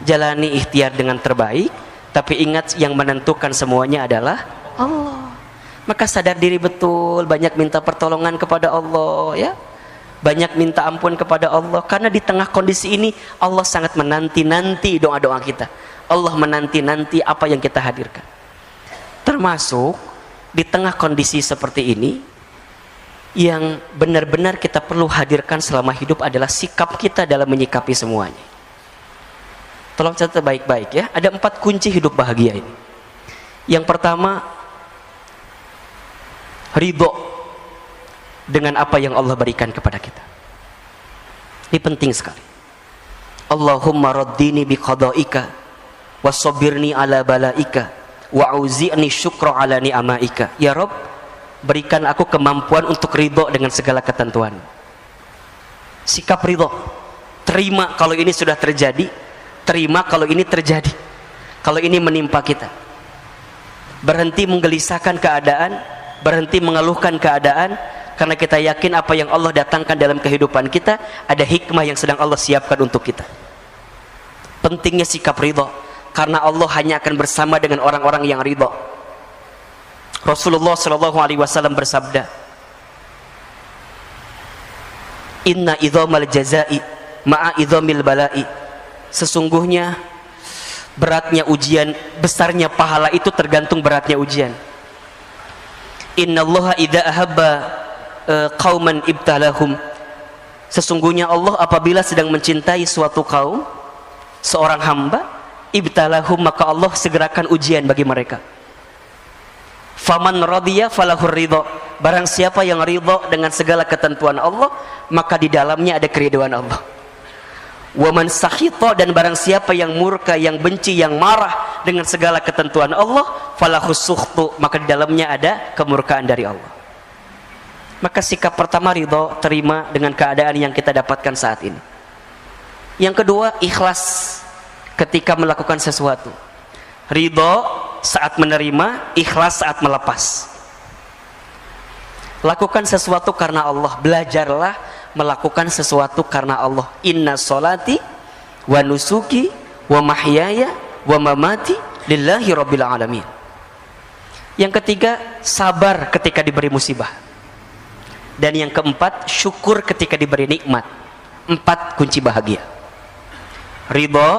Speaker 1: jalani ikhtiar dengan terbaik, tapi ingat yang menentukan semuanya adalah Allah. Maka sadar diri betul, banyak minta pertolongan kepada Allah ya. Banyak minta ampun kepada Allah, karena di tengah kondisi ini Allah sangat menanti-nanti doa-doa kita. Allah menanti-nanti apa yang kita hadirkan. Termasuk di tengah kondisi seperti ini, yang benar-benar kita perlu hadirkan selama hidup adalah sikap kita dalam menyikapi semuanya. Tolong catat baik-baik ya. Ada 4 kunci hidup bahagia ini. Yang pertama, ridho dengan apa yang Allah berikan kepada kita. Ini penting sekali. Allahumma raddini biqadaika wasobirni ala balaika wa'uzi'ni syukra ala ni'amaika. Ya Rabb, berikan aku kemampuan untuk ridho dengan segala ketentuan. Sikap ridho, terima kalau ini sudah terjadi, terima kalau ini terjadi, kalau ini menimpa kita. Berhenti menggelisahkan keadaan, berhenti mengeluhkan keadaan, karena kita yakin apa yang Allah datangkan dalam kehidupan kita ada hikmah yang sedang Allah siapkan untuk kita. Pentingnya sikap ridho, karena Allah hanya akan bersama dengan orang-orang yang ridho. Rasulullah SAW bersabda, Inna idhamal jazai ma'a idhamil balai. Sesungguhnya beratnya ujian, besarnya pahala itu tergantung beratnya ujian. Innallaha idza ahabba qauman ibtalahum. Sesungguhnya Allah apabila sedang mencintai suatu kaum, seorang hamba, ibtalahum, maka Allah segerakan ujian bagi mereka. Faman radiya falahur ridho. Barang siapa yang ridho dengan segala ketentuan Allah, maka di dalamnya ada keridhaan Allah. Waman sakhita, dan barang siapa yang murka, yang benci, yang marah dengan segala ketentuan Allah, falahus sukhtu, maka di dalamnya ada kemurkaan dari Allah. Maka sikap pertama ridho, terima dengan keadaan yang kita dapatkan saat ini. Yang kedua, ikhlas ketika melakukan sesuatu. Ridho saat menerima, ikhlas saat melepas. Lakukan sesuatu karena Allah. Belajarlah melakukan sesuatu karena Allah. Inna sholati wa nusuki wa mahyaya wa mamati lillahi rabbil alamin. Yang ketiga, sabar ketika diberi musibah. Dan yang keempat, syukur ketika diberi nikmat. 4 kunci bahagia. Ridho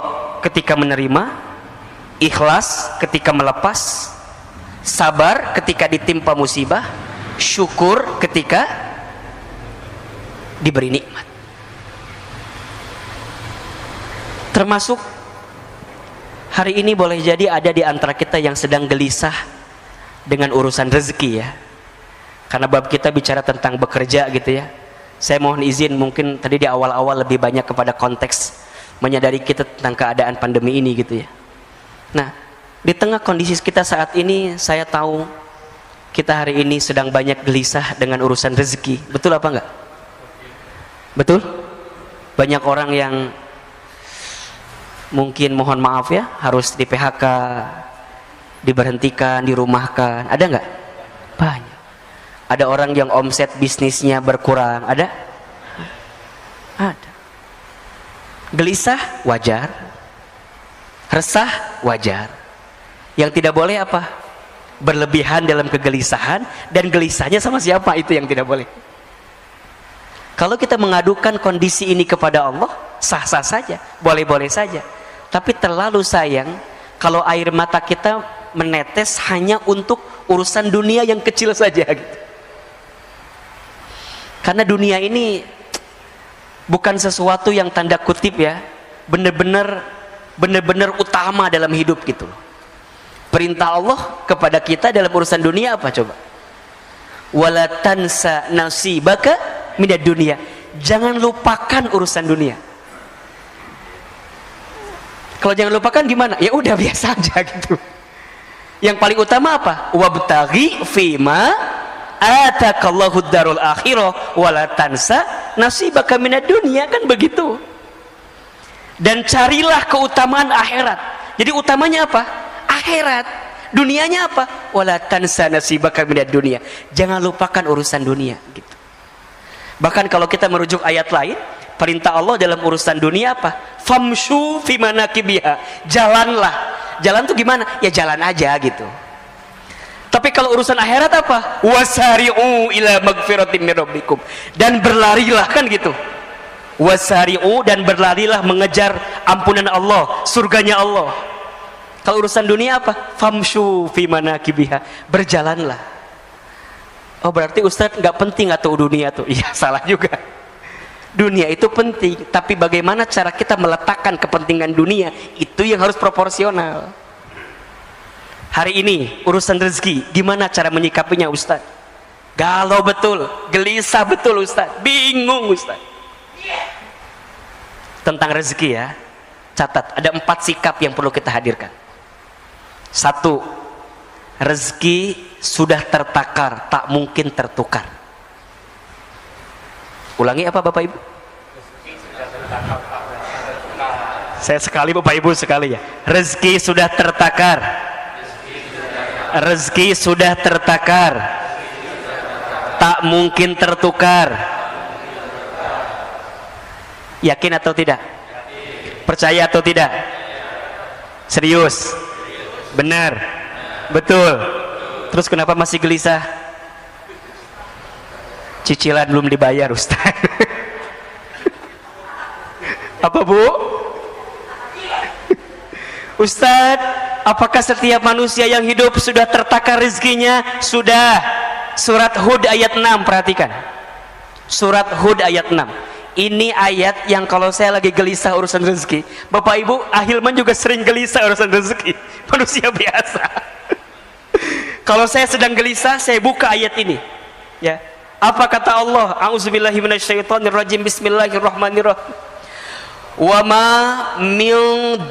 Speaker 1: ketika menerima, ikhlas ketika melepas, sabar ketika ditimpa musibah, syukur ketika diberi nikmat. Termasuk hari ini boleh jadi ada di antara kita yang sedang gelisah dengan urusan rezeki ya. Karena bab kita bicara tentang bekerja gitu ya. Saya mohon izin, mungkin tadi di awal-awal lebih banyak kepada konteks menyadari kita tentang keadaan pandemi ini gitu ya. Nah, di tengah kondisi kita saat ini, saya tahu kita hari ini sedang banyak gelisah dengan urusan rezeki. Betul apa enggak? Betul? Banyak orang yang mungkin mohon maaf ya, harus di PHK, diberhentikan, dirumahkan. Ada nggak? Banyak. Ada orang yang omset bisnisnya berkurang. Ada? Ada. Gelisah wajar, resah wajar. Yang tidak boleh apa? Berlebihan dalam kegelisahan, dan gelisahnya sama siapa, itu yang tidak boleh. Kalau kita mengadukan kondisi ini kepada Allah, sah-sah saja, boleh-boleh saja. Tapi terlalu sayang kalau air mata kita menetes hanya untuk urusan dunia yang kecil saja gitu. Karena dunia ini bukan sesuatu yang tanda kutip ya, benar-benar utama dalam hidup gitu. Perintah Allah kepada kita dalam urusan dunia apa coba? Wala tansa nasibaka minad dunia. Jangan lupakan urusan dunia. Kalau jangan lupakan gimana? Ya udah biasa aja gitu. Yang paling utama apa? Wabtaghi fima atakallahu darul akhirah wala tansa nasibaka minad dunia, kan begitu. Dan carilah keutamaan akhirat. Jadi utamanya apa? Akhirat. Dunianya apa? Wala tansa nasibaka minad dunia. Jangan lupakan urusan dunia gitu. Bahkan kalau kita merujuk ayat lain, perintah Allah dalam urusan dunia apa? Famshu fi manakibiha. Jalanlah. Jalan tuh gimana? Ya jalan aja gitu. Tapi kalau urusan akhirat apa? Wasari'u ila magfiratin min rabbikum. Dan berlarilah, kan gitu. Wasari'u, dan berlarilah mengejar ampunan Allah, surganya Allah. Kalau urusan dunia apa? Famshu fi manakibiha. Berjalanlah. Oh berarti Ustadz nggak penting atau dunia tuh? Iya, salah juga. Dunia itu penting, tapi bagaimana cara kita meletakkan kepentingan dunia, itu yang harus proporsional. Hari ini urusan rezeki, gimana cara menyikapinya Ustadz? Galau betul, gelisah betul Ustadz, bingung Ustadz. Tentang rezeki ya, catat, ada 4 sikap yang perlu kita hadirkan. 1, rezeki sudah tertakar, tak mungkin tertukar. Ulangi apa Bapak Ibu? Saya sekali Bapak Ibu sekali ya. Rezeki sudah tertakar. Rezeki sudah tertakar, tak mungkin tertukar. Yakin atau tidak? Percaya atau tidak? Serius? Benar? Betul? Terus kenapa masih gelisah? Cicilan belum dibayar Ustaz. Apa Bu? Ustaz, apakah setiap manusia yang hidup sudah tertakar rezekinya? Sudah. Surat Hud ayat 6, perhatikan. Surat Hud ayat 6. Ini ayat yang kalau saya lagi gelisah urusan rezeki, Bapak Ibu, Ahilman juga sering gelisah urusan rezeki. Manusia biasa. Kalau saya sedang gelisah, saya buka ayat ini. Ya. Apa kata Allah? A'udzubillahi minasyaitonirrajim. Bismillahirrahmanirrahim. Wa ma min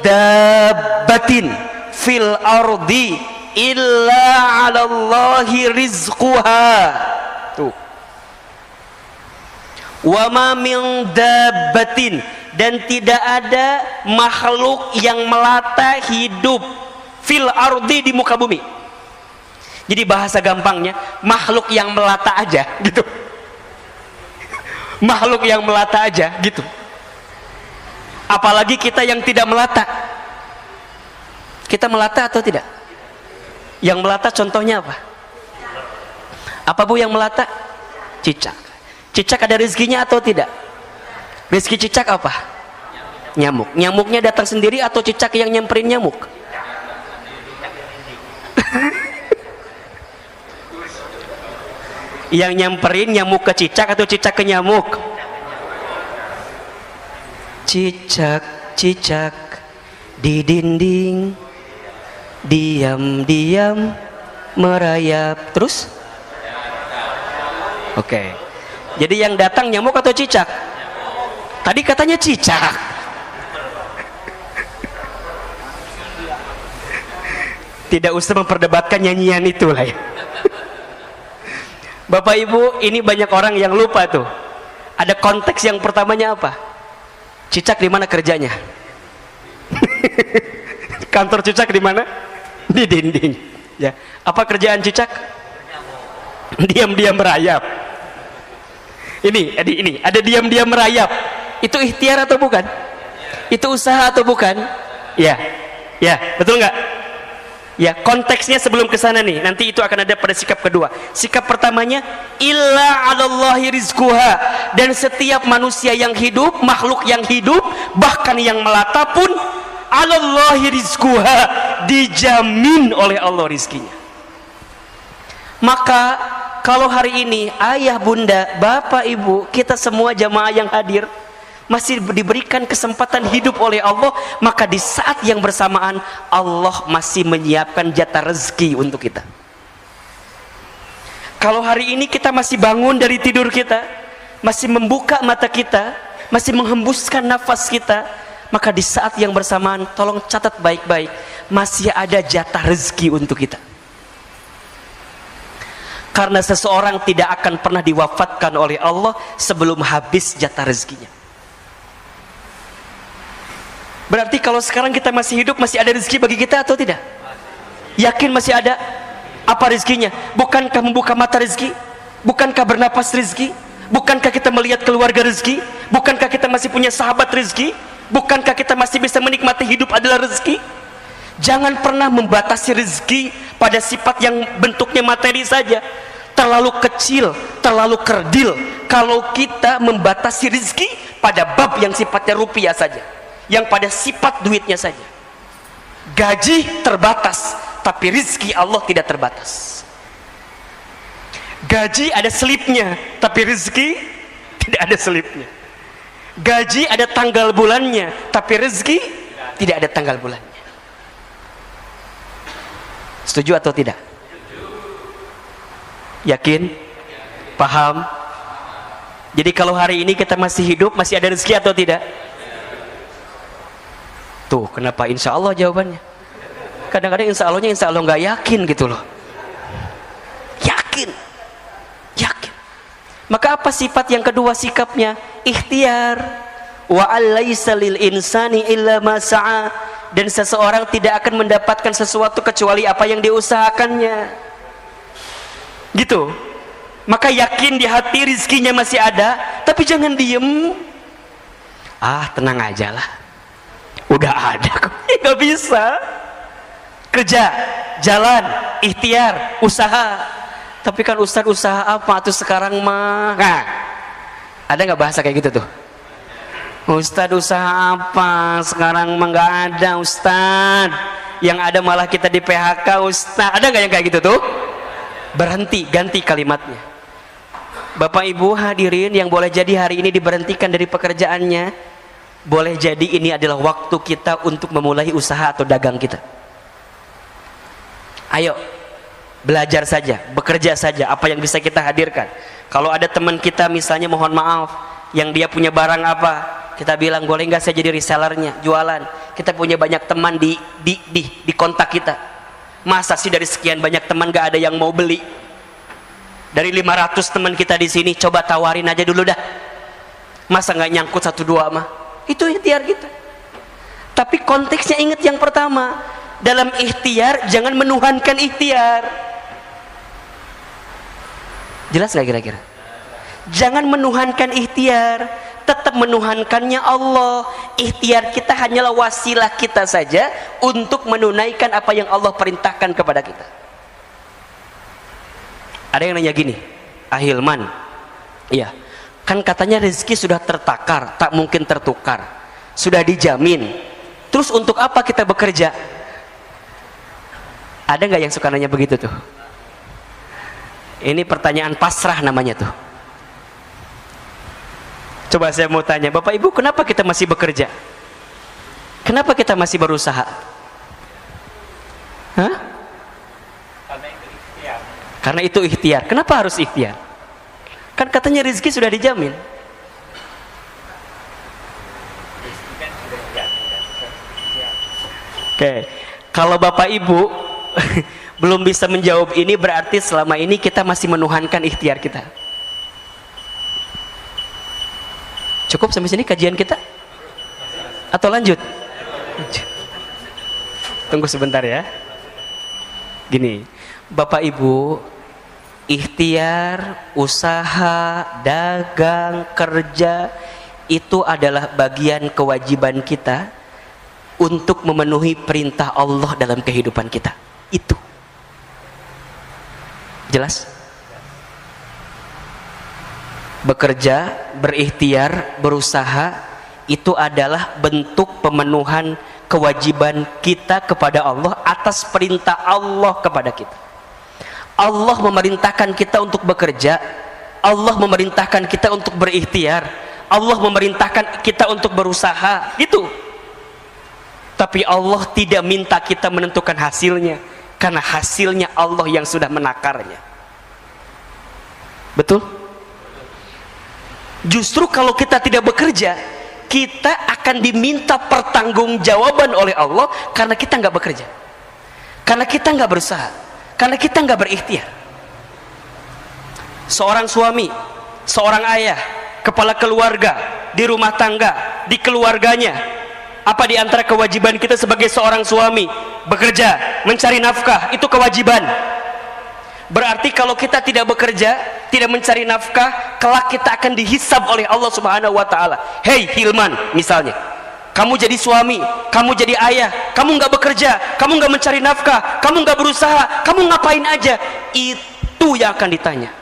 Speaker 1: dabbatin fil ardi illa 'alallahi rizquha. Tuh. Wa ma min dabbatin, dan tidak ada makhluk yang melata hidup fil ardi, di muka bumi. Jadi bahasa gampangnya, makhluk yang melata aja gitu. Makhluk yang melata aja gitu. Apalagi kita yang tidak melata. Kita melata atau tidak? Yang melata contohnya apa? Apa Bu yang melata? Cicak. Cicak ada rezekinya atau tidak? Rezeki cicak apa? Nyamuk. Nyamuknya datang sendiri atau cicak yang nyamperin nyamuk? Yang nyamperin nyamuk ke cicak atau cicak ke nyamuk? Cicak-cicak di dinding diam-diam merayap. Terus? Oke. Jadi yang datang nyamuk atau cicak? Tadi katanya cicak. Tidak usah memperdebatkan nyanyian itu lah ya. Bapak Ibu, ini banyak orang yang lupa tuh. Ada konteks yang pertamanya apa? Cicak di mana kerjanya?
Speaker 2: Kantor Cucak di mana? Di dinding. Ya. Apa kerjaan Cucak? Diam-diam merayap. Ini ada diam-diam merayap. Itu ikhtiar atau bukan? Itu usaha atau bukan? Ya. Ya, betul nggak? Ya, konteksnya sebelum ke sana nih. Nanti itu akan ada pada sikap kedua. Sikap pertamanya illa 'alallahi rizquha, dan setiap manusia yang hidup, makhluk yang hidup, bahkan yang melata pun 'alallahi rizquha, dijamin oleh Allah rizkinya. Maka kalau hari ini ayah, bunda, bapak, ibu, kita semua jamaah yang hadir masih diberikan kesempatan hidup oleh Allah, maka di saat yang bersamaan Allah masih menyiapkan jatah rezeki untuk kita. Kalau hari ini kita masih bangun dari tidur kita, masih membuka mata kita, masih menghembuskan nafas kita, maka di saat yang bersamaan tolong catat baik-baik, masih ada jatah rezeki untuk kita. Karena seseorang tidak akan pernah diwafatkan oleh Allah sebelum habis jatah rezekinya. Berarti kalau sekarang kita masih hidup, masih ada rezeki bagi kita atau tidak? Yakin masih ada? Apa rezekinya? Bukankah membuka mata rezeki? Bukankah bernapas rezeki? Bukankah kita melihat keluarga rezeki? Bukankah kita masih punya sahabat rezeki? Bukankah kita masih bisa menikmati hidup adalah rezeki? Jangan pernah membatasi rezeki pada sifat yang bentuknya materi saja. Terlalu kecil, terlalu kerdil kalau kita membatasi rezeki pada bab yang sifatnya rupiah saja, yang pada sifat duitnya saja. Gaji terbatas, tapi rezeki Allah tidak terbatas. Gaji ada selipnya, tapi rezeki tidak ada selipnya. Gaji ada tanggal bulannya, tapi rezeki tidak ada tanggal bulannya. Setuju atau tidak? Yakin? Paham? Jadi kalau hari ini kita masih hidup, masih ada rezeki atau tidak? Tuh, kenapa insya Allah jawabannya? Kadang-kadang insya Allah nggak yakin gitu loh. Yakin. Maka apa sifat yang kedua sikapnya? Ikhtiar. Wa alaysa lil insani illa ma sa'a, dan seseorang tidak akan mendapatkan sesuatu kecuali apa yang diusahakannya. Gitu. Maka yakin di hati rizkinya masih ada, tapi jangan diem. Ah, tenang aja lah. Udah ada kok. Gak bisa. Kerja, jalan, ikhtiar, usaha. Tapi kan Ustadz usaha apa tuh sekarang mah? Nah, ada nggak bahasa kayak gitu tuh? Ustadz usaha apa sekarang mah? Nggak ada Ustadz. Yang ada malah kita di PHK Ustadz. Ada nggak yang kayak gitu tuh? Berhenti, ganti kalimatnya. Bapak Ibu hadirin yang boleh jadi hari ini diberhentikan dari pekerjaannya, boleh jadi ini adalah waktu kita untuk memulai usaha atau dagang kita. Ayo belajar saja, bekerja saja apa yang bisa kita hadirkan. Kalau ada teman kita misalnya mohon maaf yang dia punya barang apa, kita bilang boleh nggak saya jadi resellernya, jualan. Kita punya banyak teman di kontak kita. Masa sih dari sekian banyak teman nggak ada yang mau beli? Dari 500 teman kita di sini, coba tawarin aja dulu dah. Masa nggak nyangkut 1-2 mah? Itu ikhtiar kita. Tapi konteksnya ingat yang pertama, dalam ikhtiar jangan menuhankan ikhtiar. Jelas nggak kira-kira? Jangan menuhankan ikhtiar, tetap menuhankannya Allah. Ikhtiar kita hanyalah wasilah kita saja untuk menunaikan apa yang Allah perintahkan kepada kita. Ada yang nanya gini, Ahilman, iya, kan katanya rezeki sudah tertakar, tak mungkin tertukar, sudah dijamin. Terus untuk apa kita bekerja? Ada nggak yang suka nanya begitu tuh? Ini pertanyaan pasrah namanya tuh. Coba saya mau tanya, Bapak Ibu, kenapa kita masih bekerja? Kenapa kita masih berusaha? Hah? Karena itu ikhtiar. Kenapa harus ikhtiar? Kan katanya rezeki sudah dijamin. Oke, kalau Bapak Ibu belum bisa menjawab ini, berarti selama ini kita masih menuhankan ikhtiar kita. Cukup sampai sini kajian kita? Atau lanjut? Tunggu sebentar ya. Gini, Bapak Ibu, ikhtiar, usaha, dagang, kerja itu adalah bagian kewajiban kita untuk memenuhi perintah Allah dalam kehidupan kita. Itu jelas? Bekerja, berikhtiar, berusaha itu adalah bentuk pemenuhan kewajiban kita kepada Allah atas perintah Allah kepada kita. Allah memerintahkan kita untuk bekerja, Allah memerintahkan kita untuk berikhtiar, Allah memerintahkan kita untuk berusaha, gitu. Tapi Allah tidak minta kita menentukan hasilnya, karena hasilnya Allah yang sudah menakarnya. Betul? Justru kalau kita tidak bekerja, kita akan diminta pertanggungjawaban oleh Allah karena kita nggak bekerja, karena kita nggak berusaha, karena kita nggak berikhtiar. Seorang suami, seorang ayah, kepala keluarga, di rumah tangga, di keluarganya, apa di antara kewajiban kita sebagai seorang suami? Bekerja, mencari nafkah, itu kewajiban. Berarti kalau kita tidak bekerja, tidak mencari nafkah, kelak kita akan dihisab oleh Allah Subhanahu wa taala. Hei Hilman, misalnya, kamu jadi suami, kamu jadi ayah, kamu nggak bekerja, kamu nggak mencari nafkah, kamu nggak berusaha, kamu ngapain aja? Itu yang akan ditanya.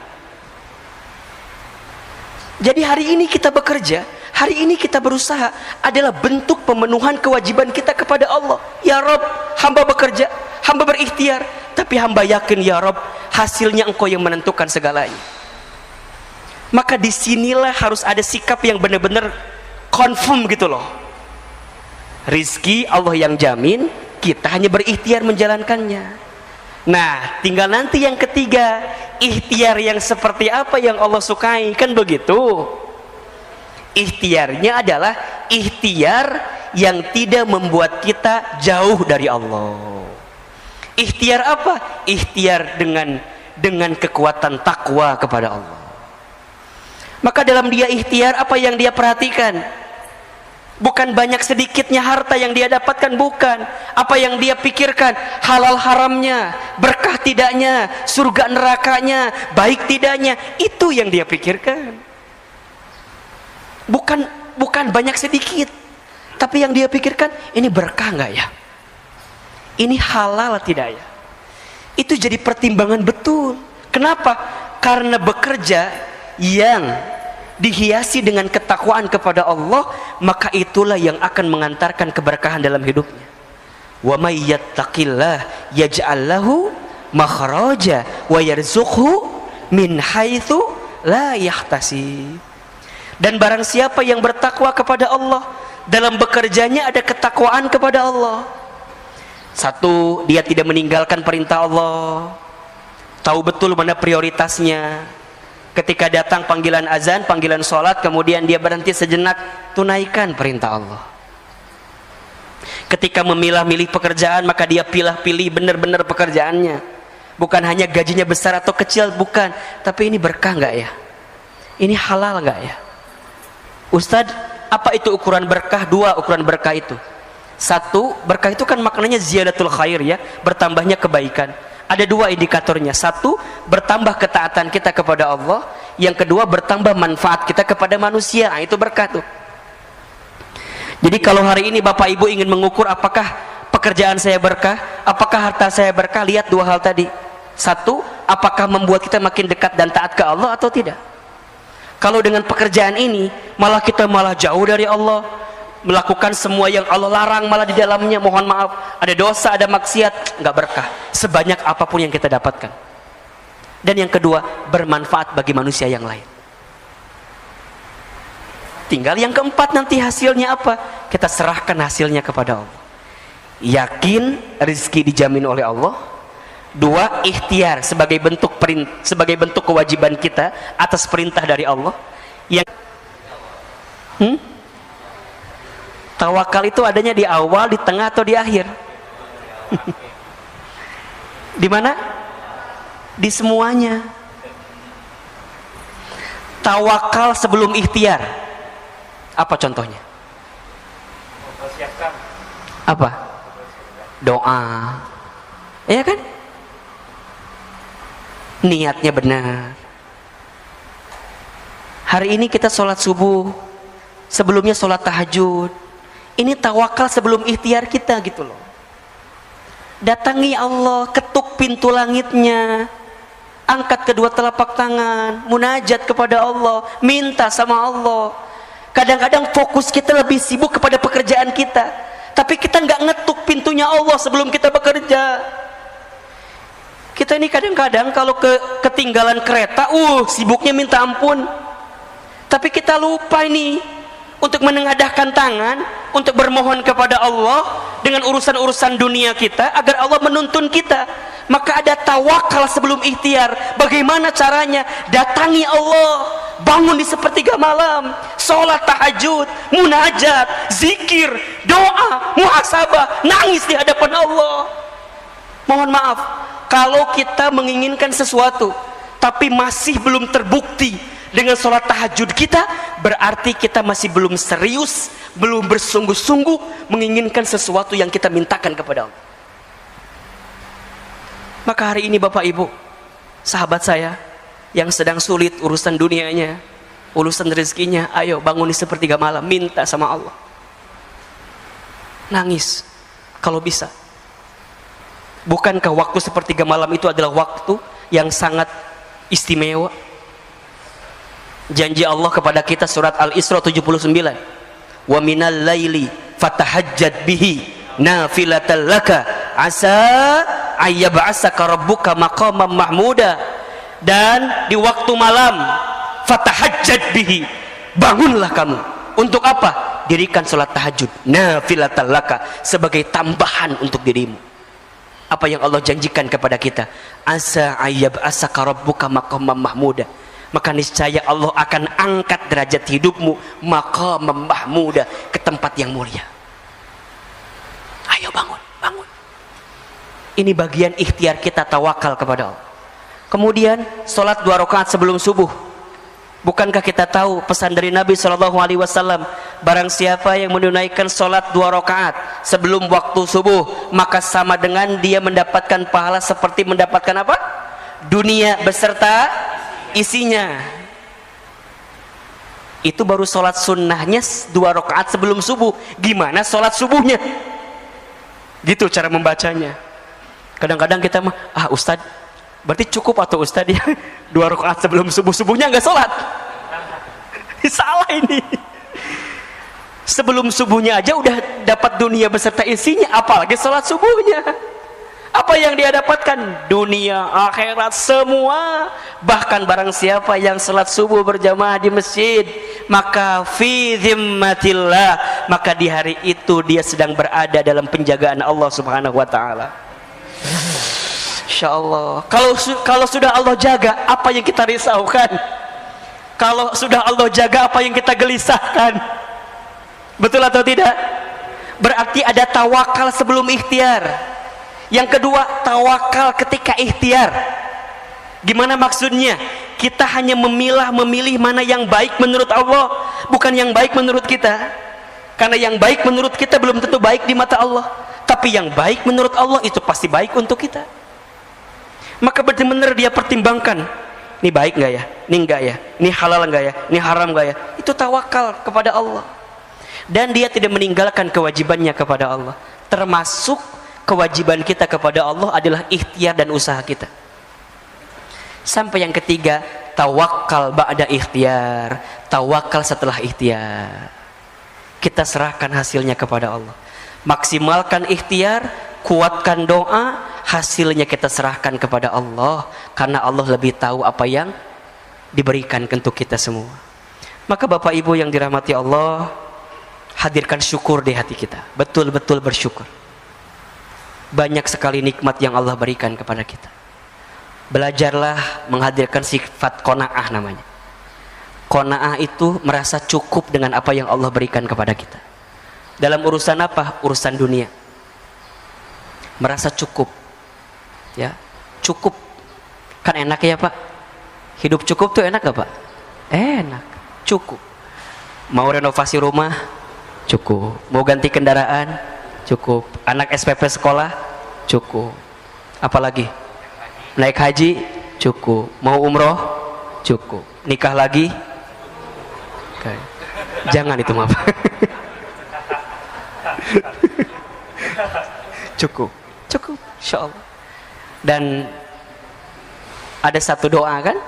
Speaker 2: Jadi hari ini kita bekerja, hari ini kita berusaha adalah bentuk pemenuhan kewajiban kita kepada Allah. Ya Rob, hamba bekerja, hamba berikhtiar, tapi hamba yakin ya Rob, hasilnya Engkau yang menentukan segalanya. Maka disinilah harus ada sikap yang benar-benar confirm gitu loh. Rizki Allah yang jamin, kita hanya berikhtiar menjalankannya. Nah, tinggal nanti yang ketiga, ikhtiar yang seperti apa yang Allah sukai, kan begitu. Ikhtiarnya adalah ikhtiar yang tidak membuat kita jauh dari Allah. Ikhtiar apa? Ikhtiar dengan kekuatan takwa kepada Allah. Maka dalam dia ikhtiar, apa yang dia perhatikan? Bukan banyak sedikitnya harta yang dia dapatkan, bukan. Apa yang dia pikirkan? Halal haramnya, berkah tidaknya, surga nerakanya, baik tidaknya, itu yang dia pikirkan. Bukan banyak sedikit, tapi yang dia pikirkan, ini berkah nggak ya? Ini halal tidak ya? Itu jadi pertimbangan betul. Kenapa? Karena bekerja yang dihiasi dengan ketakwaan kepada Allah, maka itulah yang akan mengantarkan keberkahan dalam hidupnya. Wa may yattaqillah yaj'al lahu makhraja wa yarzuqhu min haitsu la yahtasib. Dan barang siapa yang bertakwa kepada Allah, dalam bekerjanya ada ketakwaan kepada Allah. Satu, dia tidak meninggalkan perintah Allah, tahu betul mana prioritasnya. Ketika datang panggilan azan, panggilan sholat, kemudian dia berhenti sejenak, tunaikan perintah Allah. Ketika memilah-milih pekerjaan, maka dia pilih-pilih benar-benar pekerjaannya. Bukan hanya gajinya besar atau kecil, bukan, tapi ini berkah nggak ya? Ini halal nggak ya? Ustadz, apa itu ukuran berkah? Dua ukuran berkah itu. Satu, berkah itu kan maknanya ziyadatul khair ya, bertambahnya kebaikan. Ada dua indikatornya. Satu, bertambah ketaatan kita kepada Allah. Yang kedua, bertambah manfaat kita kepada manusia. Nah, itu berkah tuh. Jadi kalau hari ini Bapak Ibu ingin mengukur apakah pekerjaan saya berkah, apakah harta saya berkah, lihat dua hal tadi. Satu, apakah membuat kita makin dekat dan taat ke Allah atau tidak. Kalau dengan pekerjaan ini malah kita malah jauh dari Allah, melakukan semua yang Allah larang, malah di dalamnya mohon maaf ada dosa, ada maksiat, nggak berkah sebanyak apapun yang kita dapatkan. Dan yang kedua, bermanfaat bagi manusia yang lain. Tinggal yang keempat, nanti hasilnya apa? Kita serahkan hasilnya kepada Allah. Yakin rezeki dijamin oleh Allah. Dua, ikhtiar sebagai bentuk kewajiban kita atas perintah dari Allah. Yang tawakal itu adanya di awal, di tengah, atau di akhir? Di mana? Di semuanya. Tawakal sebelum ikhtiar. Apa contohnya? Apa? doa, ya kan? Niatnya benar. Hari ini kita sholat subuh, sebelumnya sholat tahajud. Ini tawakal sebelum ikhtiar kita gitu loh. Datangi Allah, ketuk pintu langitnya, angkat kedua telapak tangan, munajat kepada Allah, minta sama Allah. Kadang-kadang fokus kita lebih sibuk kepada pekerjaan kita, tapi kita nggak ngetuk pintunya Allah sebelum kita bekerja. Kita ini kadang-kadang kalau ketinggalan kereta, sibuknya minta ampun. Tapi kita lupa ini untuk menengadahkan tangan, untuk bermohon kepada Allah dengan urusan-urusan dunia kita agar Allah menuntun kita. Maka ada tawakal sebelum ikhtiar. Bagaimana caranya? Datangi Allah, bangun di sepertiga malam, sholat tahajud, munajat, zikir, doa, muhasabah, nangis di hadapan Allah. Mohon maaf, kalau kita menginginkan sesuatu tapi masih belum terbukti dengan sholat tahajud kita, berarti kita masih belum serius, belum bersungguh-sungguh menginginkan sesuatu yang kita mintakan kepada Allah. Maka hari ini Bapak Ibu, sahabat saya yang sedang sulit urusan dunianya, urusan rezekinya, ayo bangun di sepertiga malam, minta sama Allah. Nangis kalau bisa. Bukankah waktu sepertiga malam itu adalah waktu yang sangat istimewa? Janji Allah kepada kita surat Al-Isra 79. Wa minal laili fatahajjad bihi nafilatan laka asa ayyab'asaka rabbuka maqaman mahmuda. Dan di waktu malam fatahajjad bihi, bangunlah kamu. Untuk apa? Dirikan salat tahajud nafilatan laka, sebagai tambahan untuk dirimu. Apa yang Allah janjikan kepada kita? Asa ayyab'asaka rabbuka maqaman mahmuda. Maka niscaya Allah akan angkat derajat hidupmu maqaman mahmuda, ke tempat yang mulia. Ayo bangun, bangun. Ini bagian ikhtiar kita tawakal kepada Allah. Kemudian sholat 2 rakaat sebelum subuh. Bukankah kita tahu pesan dari Nabi SAW, barang siapa yang menunaikan sholat 2 rakaat sebelum waktu subuh, maka sama dengan dia mendapatkan pahala seperti mendapatkan apa? Dunia beserta isinya. Itu baru sholat sunnahnya 2 rakaat sebelum subuh. Gimana sholat subuhnya? Gitu cara membacanya. Kadang-kadang kita mah, Ustadz, berarti cukup atau Ustadz ya 2 rakaat sebelum subuh, subuhnya nggak sholat. Salah ini. Sebelum subuhnya aja udah dapat dunia beserta isinya, apalagi sholat subuhnya. Apa yang dia dapatkan? Dunia, akhirat, semua. Bahkan barang siapa yang salat subuh berjamaah di masjid, maka fi zimmatillah, maka di hari itu dia sedang berada dalam penjagaan Allah Subhanahu wa taala. Insyaallah. Kalau sudah Allah jaga, apa yang kita risaukan? Kalau sudah Allah jaga, apa yang kita gelisahkan? Betul atau tidak? Berarti ada tawakal sebelum ikhtiar. Yang kedua, tawakal ketika ikhtiar. Gimana maksudnya? Kita hanya memilih mana yang baik menurut Allah, bukan yang baik menurut kita. Karena yang baik menurut kita belum tentu baik di mata Allah, tapi yang baik menurut Allah itu pasti baik untuk kita. Maka benar-benar dia pertimbangkan, ini baik nggak ya, ini enggak ya, ini halal nggak ya, ini haram nggak ya. Itu tawakal kepada Allah. Dan dia tidak meninggalkan kewajibannya kepada Allah. Termasuk kewajiban kita kepada Allah adalah ikhtiar dan usaha kita. Sampai yang ketiga, tawakal ba'da ikhtiar. Tawakal setelah ikhtiar. Kita serahkan hasilnya kepada Allah. Maksimalkan ikhtiar, kuatkan doa, hasilnya kita serahkan kepada Allah, karena Allah lebih tahu apa yang diberikan untuk kita semua. Maka Bapak Ibu yang dirahmati Allah, hadirkan syukur di hati kita. Betul-betul bersyukur. Banyak sekali nikmat yang Allah berikan kepada kita. Belajarlah menghadirkan sifat qanaah namanya. Qanaah itu merasa cukup dengan apa yang Allah berikan kepada kita. Dalam urusan apa? Urusan dunia. Merasa cukup. Ya, cukup. Kan enak ya Pak? Hidup cukup tuh enak gak Pak? Enak, cukup. Mau renovasi rumah? Cukup. Mau ganti kendaraan? Cukup. Anak SPP sekolah? Cukup. Apalagi? Naik haji? Cukup. Mau umroh? Cukup. Nikah lagi? Okay. Jangan itu maaf. Cukup. Cukup. Insyaallah. Dan ada satu doa kan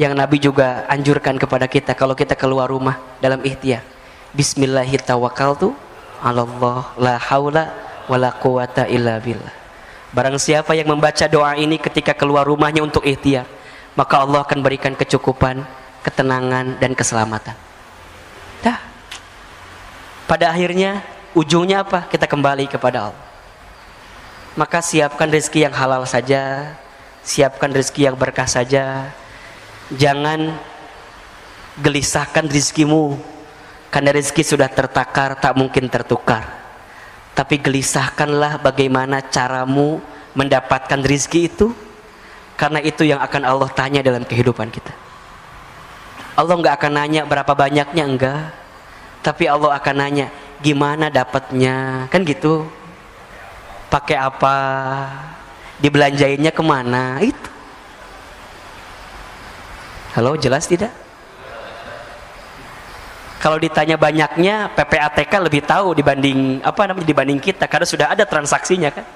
Speaker 2: yang Nabi juga anjurkan kepada kita kalau kita keluar rumah dalam ikhtiar. Bismillahirrahmanirrahim. Allah la haula wala quwata illa billah. Barang siapa yang membaca doa ini ketika keluar rumahnya untuk ikhtiar, maka Allah akan berikan kecukupan, ketenangan dan keselamatan. Dah. Pada akhirnya ujungnya apa? Kita kembali kepada Allah. Maka siapkan rezeki yang halal saja, siapkan rezeki yang berkah saja. Jangan gelisahkan rezekimu, karena rezeki sudah tertakar, tak mungkin tertukar. Tapi gelisahkanlah bagaimana caramu mendapatkan rezeki itu, karena itu yang akan Allah tanya dalam kehidupan kita. Allah nggak akan nanya berapa banyaknya, enggak. Tapi Allah akan nanya gimana dapatnya, kan gitu. Pakai apa, dibelanjainnya kemana, itu. Halo, jelas tidak? Kalau ditanya banyaknya, PPATK lebih tahu dibanding dibanding kita, karena sudah ada transaksinya kan?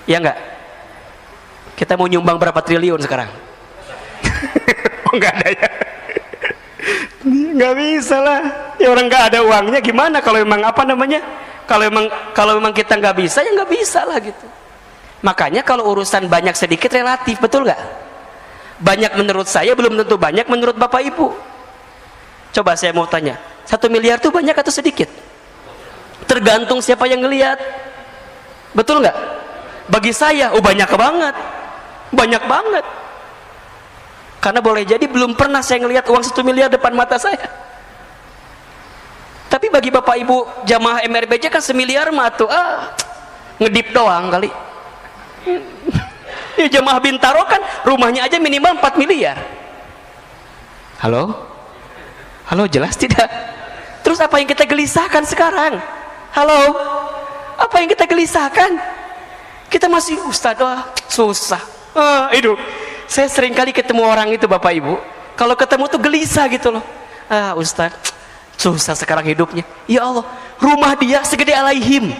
Speaker 2: Ya enggak? Kita mau nyumbang berapa triliun sekarang? Oh, enggak ada ya? Enggak bisa lah. Ya orang enggak ada uangnya gimana kalau memang kalau memang kita enggak bisa, ya enggak bisa lah gitu. Makanya kalau urusan banyak sedikit relatif, betul enggak? Banyak menurut saya belum tentu banyak menurut Bapak Ibu. Coba saya mau tanya, 1 miliar itu banyak atau sedikit? Tergantung siapa yang ngelihat. Betul nggak? Bagi saya, banyak banget. Banyak banget. Karena boleh jadi belum pernah saya ngelihat uang 1 miliar depan mata saya. Tapi bagi Bapak Ibu jamaah MRBJ kan 1 miliar mah tuh, ngedip doang kali. Ya, jamaah Bintaro kan rumahnya aja minimal 4 miliar. Halo? Halo, jelas tidak? Terus apa yang kita gelisahkan sekarang? Halo? Apa yang kita gelisahkan? Kita masih Ustadz, susah. Itu. Saya sering kali ketemu orang itu Bapak Ibu. Kalau ketemu tuh gelisah gitu loh. Ustadz, susah sekarang hidupnya. Ya Allah, rumah dia segede Alaihim.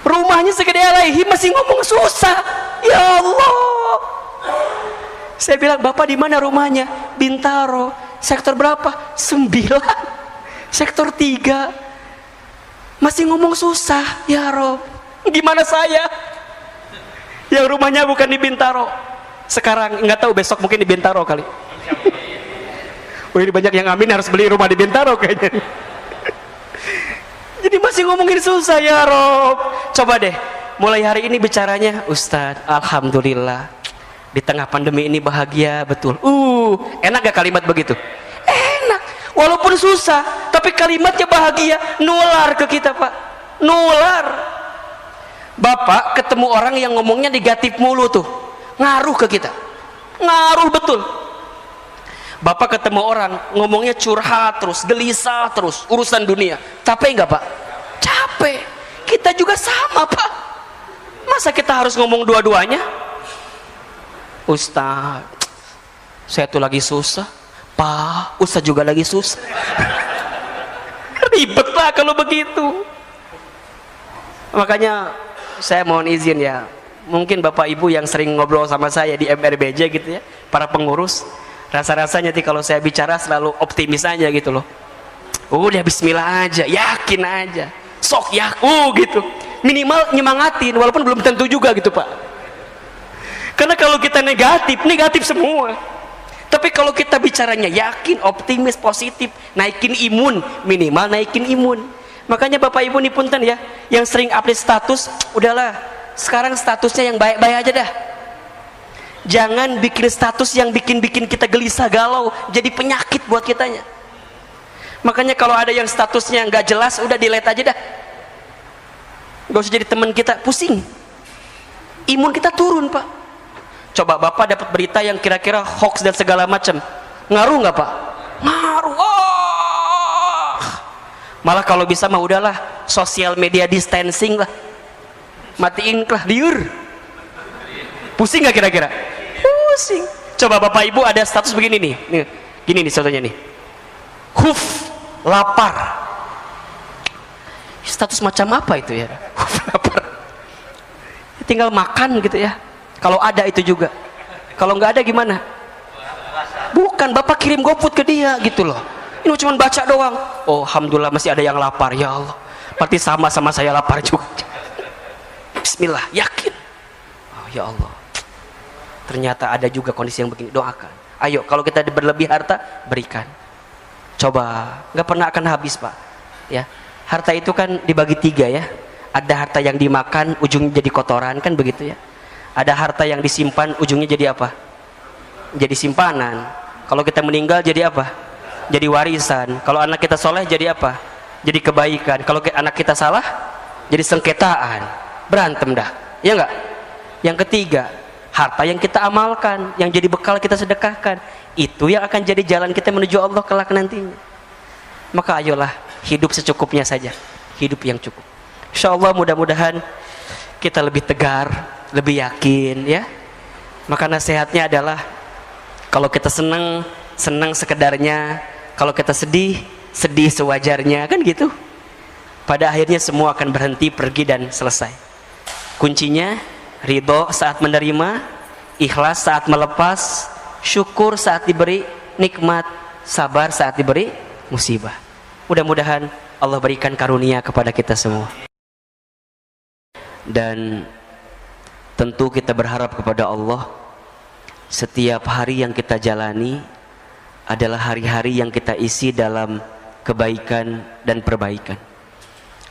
Speaker 2: Rumahnya segede Alaihim masih ngomong susah. Ya Allah. Saya bilang, Bapak di mana rumahnya? Bintaro. Sektor berapa? 9. Sektor 3. Masih ngomong susah. Ya Rob, gimana saya? Yang rumahnya bukan di Bintaro. Sekarang nggak tahu, besok mungkin di Bintaro kali. Ini banyak yang amin harus beli rumah di Bintaro kayaknya. Jadi masih ngomongin susah ya Rob. Coba deh, mulai hari ini bicaranya, Ustadz, alhamdulillah. Di tengah pandemi ini bahagia betul. Enak gak kalimat begitu? Enak. Walaupun susah, tapi kalimatnya bahagia. Nular ke kita, Pak. Nular. Bapak ketemu orang yang ngomongnya negatif mulu tuh, ngaruh ke kita. Ngaruh betul. Bapak ketemu orang ngomongnya curhat terus, gelisah terus, urusan dunia. Capek nggak, Pak? Capek. Kita juga sama, Pak. Masa kita harus ngomong dua-duanya? Ustaz, saya tuh lagi susah. Pak, Ustaz juga lagi susah. Ribet lah kalau begitu. Makanya saya mohon izin ya, mungkin Bapak Ibu yang sering ngobrol sama saya di MRBJ gitu ya, para pengurus, rasa-rasanya nanti kalau saya bicara selalu optimis aja gitu loh. Udah bismillah aja, yakin aja, sok ya, gitu. Minimal nyemangatin, walaupun belum tentu juga gitu Pak. Karena kalau kita negatif semua. Tapi kalau kita bicaranya yakin, optimis, positif, naikin imun, minimal naikin imun. Makanya Bapak Ibu nih punten ya, yang sering update status, udahlah, sekarang statusnya yang baik-baik aja dah. Jangan bikin status yang bikin kita gelisah galau, jadi penyakit buat kitanya. Makanya kalau ada yang statusnya nggak jelas, udah delete aja dah. Gak usah jadi teman kita, pusing. Imun kita turun Pak. Coba Bapak dapat berita yang kira-kira hoax dan segala macam, ngaruh nggak Pak? Ngaruh. Malah kalau bisa mah udahlah sosial media distancing lah, matiin lah liur. Pusing nggak kira-kira? Pusing. Coba bapak ibu ada status begini nih, gini nih contohnya nih, lapar. Status macam apa itu ya? Lapar. Tinggal makan gitu ya. Kalau ada itu juga. Kalau nggak ada gimana? Bukan, bapak kirim GoFood ke dia gitu loh. Ini cuma baca doang. Oh, alhamdulillah masih ada yang lapar, ya Allah. Berarti sama-sama saya lapar juga. Bismillah, yakin. Oh ya Allah. Ternyata ada juga kondisi yang begini, doakan. Ayo, kalau kita berlebih harta, berikan. Coba, nggak pernah akan habis pak. Ya, harta itu kan dibagi 3 ya. Ada harta yang dimakan, ujungnya jadi kotoran, kan begitu ya. Ada harta yang disimpan, ujungnya jadi apa? Jadi simpanan. Kalau kita meninggal jadi apa? Jadi warisan. Kalau anak kita soleh jadi apa? Jadi kebaikan. Kalau anak kita salah, jadi sengketaan. Berantem dah, ya enggak? Yang ketiga, harta yang kita amalkan, yang jadi bekal kita sedekahkan, itu yang akan jadi jalan kita menuju Allah kelak nantinya. Maka ayolah hidup secukupnya saja, hidup yang cukup. Insya Allah mudah-mudahan kita lebih tegar, lebih yakin ya. Maka nasihatnya adalah kalau kita senang, senang sekedarnya. Kalau kita sedih, sedih sewajarnya, kan gitu. Pada akhirnya semua akan berhenti, pergi dan selesai. Kuncinya ridho saat menerima, ikhlas saat melepas, syukur saat diberi nikmat, sabar saat diberi musibah. Mudah-mudahan Allah berikan karunia kepada kita semua. Dan tentu kita berharap kepada Allah, setiap hari yang kita jalani adalah hari-hari yang kita isi dalam kebaikan dan perbaikan.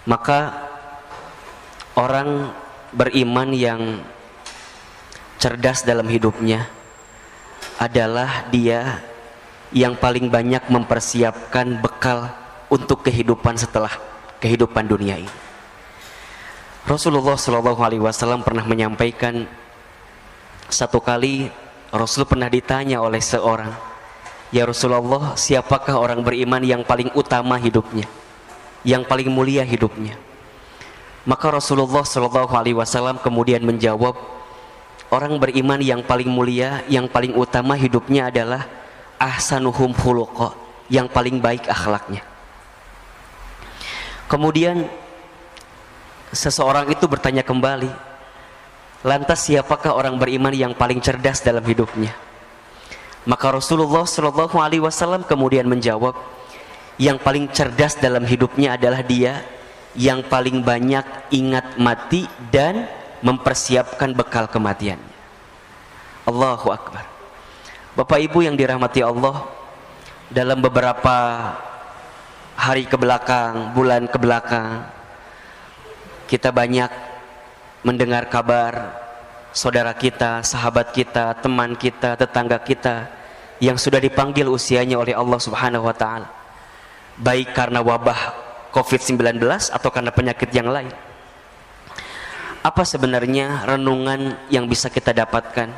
Speaker 2: Maka orang beriman yang cerdas dalam hidupnya adalah dia yang paling banyak mempersiapkan bekal untuk kehidupan setelah kehidupan dunia ini. Rasulullah SAW pernah menyampaikan, satu kali Rasul pernah ditanya oleh seorang, ya Rasulullah, siapakah orang beriman yang paling utama hidupnya, yang paling mulia hidupnya? Maka Rasulullah SAW kemudian menjawab, orang beriman yang paling mulia, yang paling utama hidupnya adalah ahsanuhum khuluqa, yang paling baik akhlaknya. Kemudian seseorang itu bertanya kembali, lantas siapakah orang beriman yang paling cerdas dalam hidupnya? Maka Rasulullah SAW kemudian menjawab, yang paling cerdas dalam hidupnya adalah dia yang paling banyak ingat mati dan mempersiapkan bekal kematiannya. Allahu Akbar. Bapak Ibu yang dirahmati Allah, dalam beberapa hari kebelakang, bulan kebelakang, kita banyak mendengar kabar saudara kita, sahabat kita, teman kita, tetangga kita yang sudah dipanggil usianya oleh Allah Subhanahu wa taala, baik karena wabah COVID-19 atau karena penyakit yang lain. Apa sebenarnya renungan yang bisa kita dapatkan?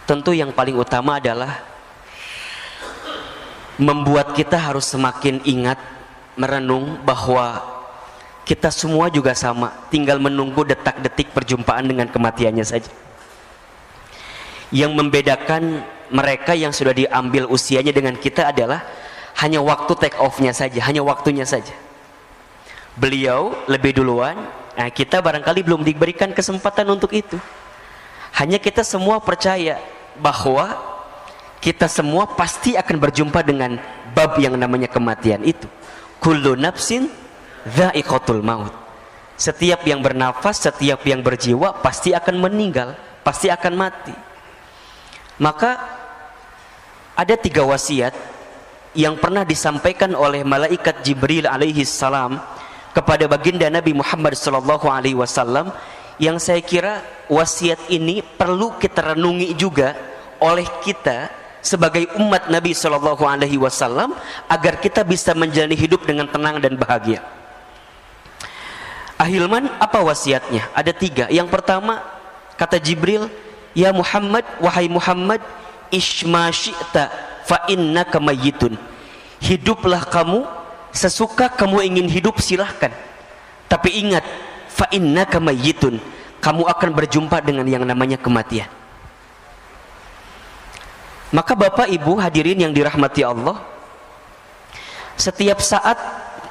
Speaker 2: Tentu yang paling utama adalah membuat kita harus semakin ingat, merenung bahwa kita semua juga sama, tinggal menunggu detak-detik perjumpaan dengan kematiannya saja. Yang membedakan mereka yang sudah diambil usianya dengan kita adalah hanya waktu take off-nya saja, hanya waktunya saja. Beliau lebih duluan, nah kita barangkali belum diberikan kesempatan untuk itu. Hanya kita semua percaya bahwa kita semua pasti akan berjumpa dengan bab yang namanya kematian itu. Kullu nafsin dha'iqatul maut. Setiap yang bernafas, setiap yang berjiwa pasti akan meninggal, pasti akan mati. Maka ada 3 wasiat yang pernah disampaikan oleh malaikat Jibril alaihi salam kepada baginda Nabi Muhammad sallallahu alaihi wasallam, yang saya kira wasiat ini perlu kita renungi juga oleh kita sebagai umat Nabi sallallahu alaihi wasallam agar kita bisa menjalani hidup dengan tenang dan bahagia. Ahilman, apa wasiatnya? Ada 3. Yang pertama, kata Jibril, ya Muhammad, wahai Muhammad, ishma syi'ta fa innaka mayyitun. Hiduplah kamu sesuka kamu ingin hidup silahkan, tapi ingat, fa innaka mayyitun, kamu akan berjumpa dengan yang namanya kematian. Maka Bapak Ibu hadirin yang dirahmati Allah, setiap saat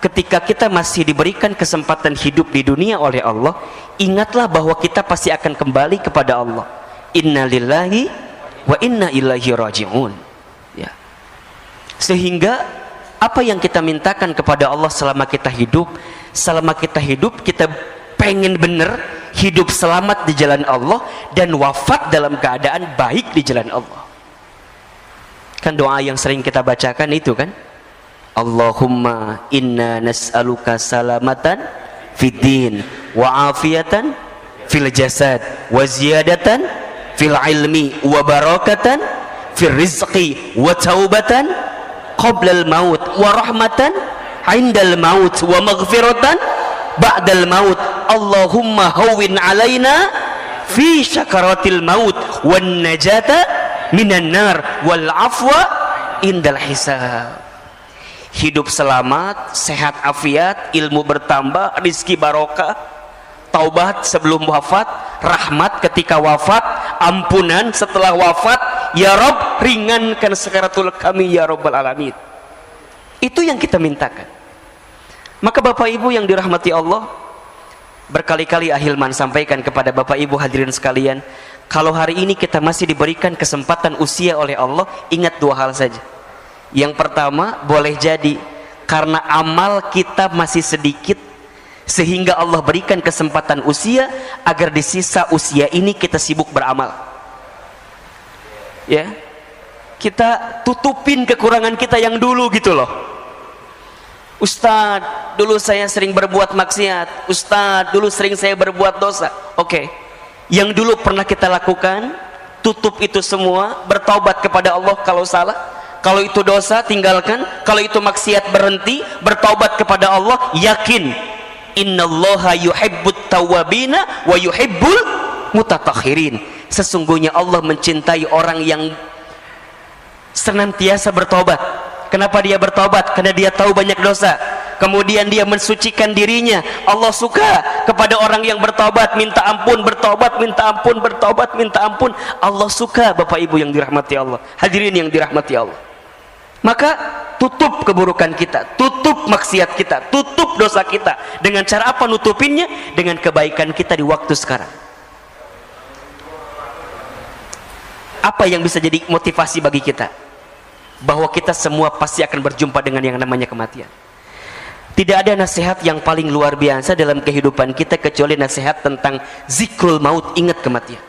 Speaker 2: ketika kita masih diberikan kesempatan hidup di dunia oleh Allah, ingatlah bahwa kita pasti akan kembali kepada Allah. Inna lillahi wa inna ilaihi raji'un. Ya. Sehingga apa yang kita mintakan kepada Allah selama kita hidup, kita pengen benar hidup selamat di jalan Allah dan wafat dalam keadaan baik di jalan Allah. Kan doa yang sering kita bacakan itu kan, Allahumma inna nas'aluka salamatan fid din wa afiyatan fil jasad wa ziyadatan fil ilmi wa barakatan fil rizqi wa taubatan qabla al maut wa rahmatan indal maut wa maghfiratan ba'dal maut. Allahumma hawwin alaina fi syakaratil maut wan najata minan nar wal afwa indal hisab. Hidup selamat, sehat afiat, ilmu bertambah, rizki barokah, taubat sebelum wafat, rahmat ketika wafat, ampunan setelah wafat. Ya Rabb, ringankan sakaratul kami ya Rabbal alamin. Itu yang kita mintakan. Maka Bapak Ibu yang dirahmati Allah, berkali-kali Ahilman sampaikan kepada Bapak Ibu hadirin sekalian, kalau hari ini kita masih diberikan kesempatan usia oleh Allah, ingat dua hal saja. Yang pertama, boleh jadi karena amal kita masih sedikit, sehingga Allah berikan kesempatan usia agar di sisa usia ini kita sibuk beramal. Ya, kita tutupin kekurangan kita yang dulu gitu loh. Ustadz, dulu saya sering berbuat maksiat. Ustadz, dulu sering saya berbuat dosa. Oke, yang dulu pernah kita lakukan, tutup itu semua, bertaubat kepada Allah kalau salah. Kalau itu dosa, tinggalkan. Kalau itu maksiat, berhenti, bertaubat kepada Allah. Yakin, innallaha yuhibbut tawwabina wa yuhibbul mutatahhirin. Sesungguhnya Allah mencintai orang yang senantiasa bertobat. Kenapa dia bertobat? Karena dia tahu banyak dosa, kemudian dia mensucikan dirinya. Allah suka kepada orang yang bertobat, minta ampun, bertobat, minta ampun, bertobat, minta ampun. Allah suka, Bapak Ibu yang dirahmati Allah, hadirin yang dirahmati Allah. Maka tutup keburukan kita, tutup maksiat kita, tutup dosa kita. Dengan cara apa nutupinnya? Dengan kebaikan kita di waktu sekarang. Apa yang bisa jadi motivasi bagi kita? Bahwa kita semua pasti akan berjumpa dengan yang namanya kematian. Tidak ada nasihat yang paling luar biasa dalam kehidupan kita kecuali nasihat tentang zikrul maut, ingat kematian.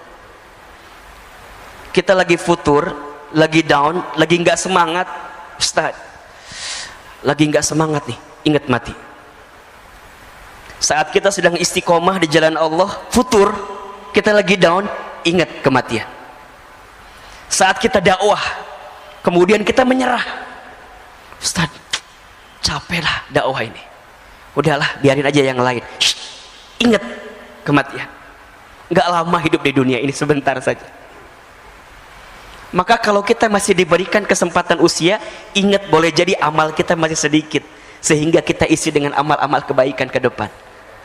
Speaker 2: Kita lagi futur, lagi down, lagi nggak semangat. Ustaz, lagi nggak semangat nih, ingat mati. Saat kita sedang istiqomah di jalan Allah, futur, kita lagi down, ingat kematian. Saat kita dakwah, kemudian kita menyerah, Ustaz, capek lah dakwah ini, udahlah biarin aja yang lain. Shh, ingat kematian. Nggak lama hidup di dunia ini, sebentar saja. Maka kalau kita masih diberikan kesempatan usia, ingat boleh jadi amal kita masih sedikit, sehingga kita isi dengan amal-amal kebaikan ke depan.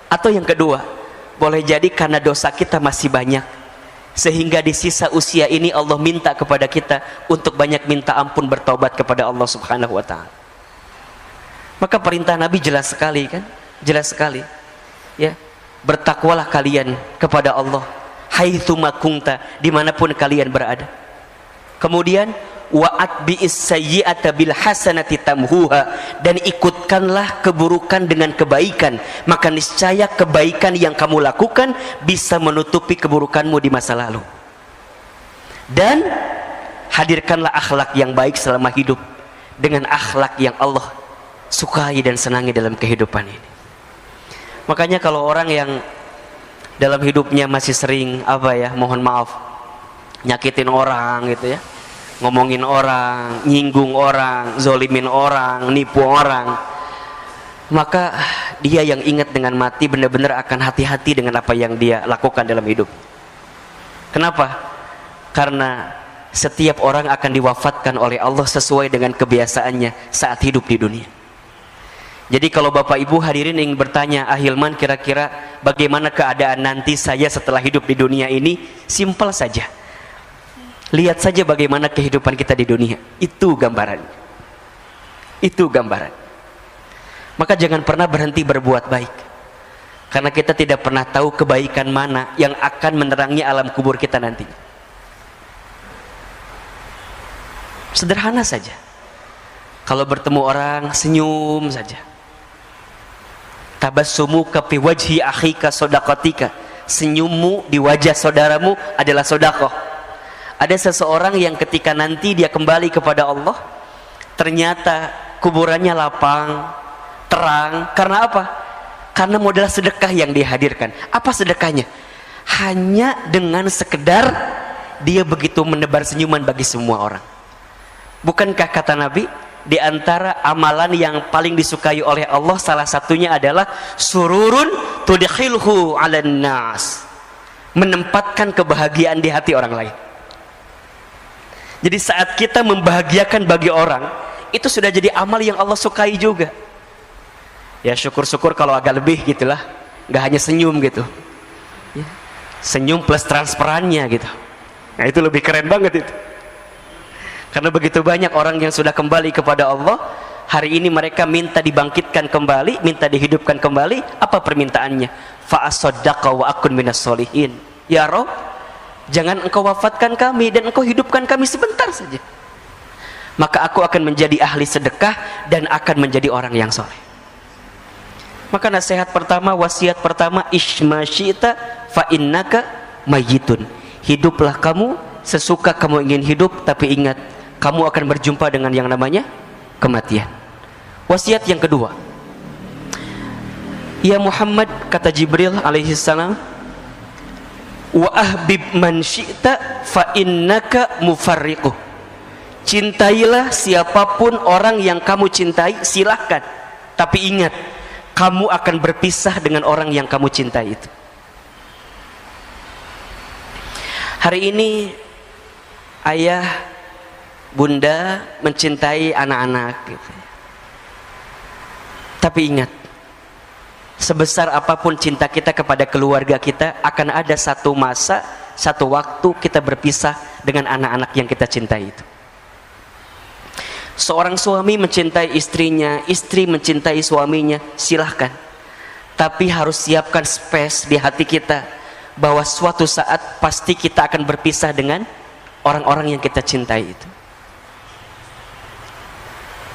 Speaker 2: Atau yang kedua, boleh jadi karena dosa kita masih banyak, sehingga di sisa usia ini Allah minta kepada kita untuk banyak minta ampun, bertobat kepada Allah Subhanahu wa ta'ala. Maka perintah Nabi jelas sekali kan? Jelas sekali. Ya, bertakwalah kalian kepada Allah haitsuma kunta, dimanapun kalian berada. Kemudian wa'at bi'is sayyi'ata bil hasanati tamhuha, dan ikutkanlah keburukan dengan kebaikan, maka niscaya kebaikan yang kamu lakukan bisa menutupi keburukanmu di masa lalu. Dan hadirkanlah akhlak yang baik selama hidup dengan akhlak yang Allah sukai dan senangi dalam kehidupan ini. Makanya kalau orang yang dalam hidupnya masih sering mohon maaf, nyakitin orang gitu ya, ngomongin orang, nyinggung orang, zolimin orang, nipu orang, maka dia yang ingat dengan mati benar-benar akan hati-hati dengan apa yang dia lakukan dalam hidup. Kenapa? Karena setiap orang akan diwafatkan oleh Allah sesuai dengan kebiasaannya saat hidup di dunia. Jadi kalau Bapak Ibu hadirin ingin bertanya, Hilman kira-kira bagaimana keadaan nanti saya setelah hidup di dunia ini, simpel saja. Lihat saja bagaimana kehidupan kita di dunia. Itu gambaran. Itu gambaran. Maka jangan pernah berhenti berbuat baik. Karena kita tidak pernah tahu kebaikan mana yang akan menerangi alam kubur kita nanti. Sederhana saja. Kalau bertemu orang, senyum saja. Tabassumuka fi wajhi akhika shadaqatika. Senyummu di wajah saudaramu adalah sedekah. Ada seseorang yang ketika nanti dia kembali kepada Allah, ternyata kuburannya lapang, terang. Karena apa? Karena modal sedekah yang dihadirkan. Apa sedekahnya? Hanya dengan sekedar dia begitu menebar senyuman bagi semua orang. Bukankah kata Nabi, di antara amalan yang paling disukai oleh Allah salah satunya adalah sururun tudkhilhu 'alan nas, menempatkan kebahagiaan di hati orang lain. Jadi saat kita membahagiakan bagi orang, itu sudah jadi amal yang Allah sukai juga. Ya syukur-syukur kalau agak lebih gitulah, nggak hanya senyum gitu ya. Senyum plus transparannya gitu. Nah itu lebih keren banget itu. Karena begitu banyak orang yang sudah kembali kepada Allah, hari ini mereka minta dibangkitkan kembali, minta dihidupkan kembali. Apa permintaannya? Fa'asaddaqa wa akun minas solihin. Ya Rabb, jangan engkau wafatkan kami dan engkau hidupkan kami sebentar saja, maka aku akan menjadi ahli sedekah dan akan menjadi orang yang soleh. Maka nasihat pertama, wasiat pertama, ishma syi'ta fa innaka mayyitun. Hiduplah kamu sesuka kamu ingin hidup, tapi ingat, kamu akan berjumpa dengan yang namanya kematian. Wasiat yang kedua, ya Muhammad, kata Jibril alaihi salam, wa ahbib man syi'ta fa innaka mufarriquh. Cintailah siapapun orang yang kamu cintai, silahkan, tapi ingat, kamu akan berpisah dengan orang yang kamu cintai itu. Hari ini ayah, bunda mencintai anak-anak gitu. Tapi ingat, sebesar apapun cinta kita kepada keluarga kita, akan ada satu masa, satu waktu kita berpisah dengan anak-anak yang kita cintai itu. Seorang suami mencintai istrinya, istri mencintai suaminya, silahkan. Tapi harus siapkan space di hati kita, bahwa suatu saat pasti kita akan berpisah dengan orang-orang yang kita cintai itu.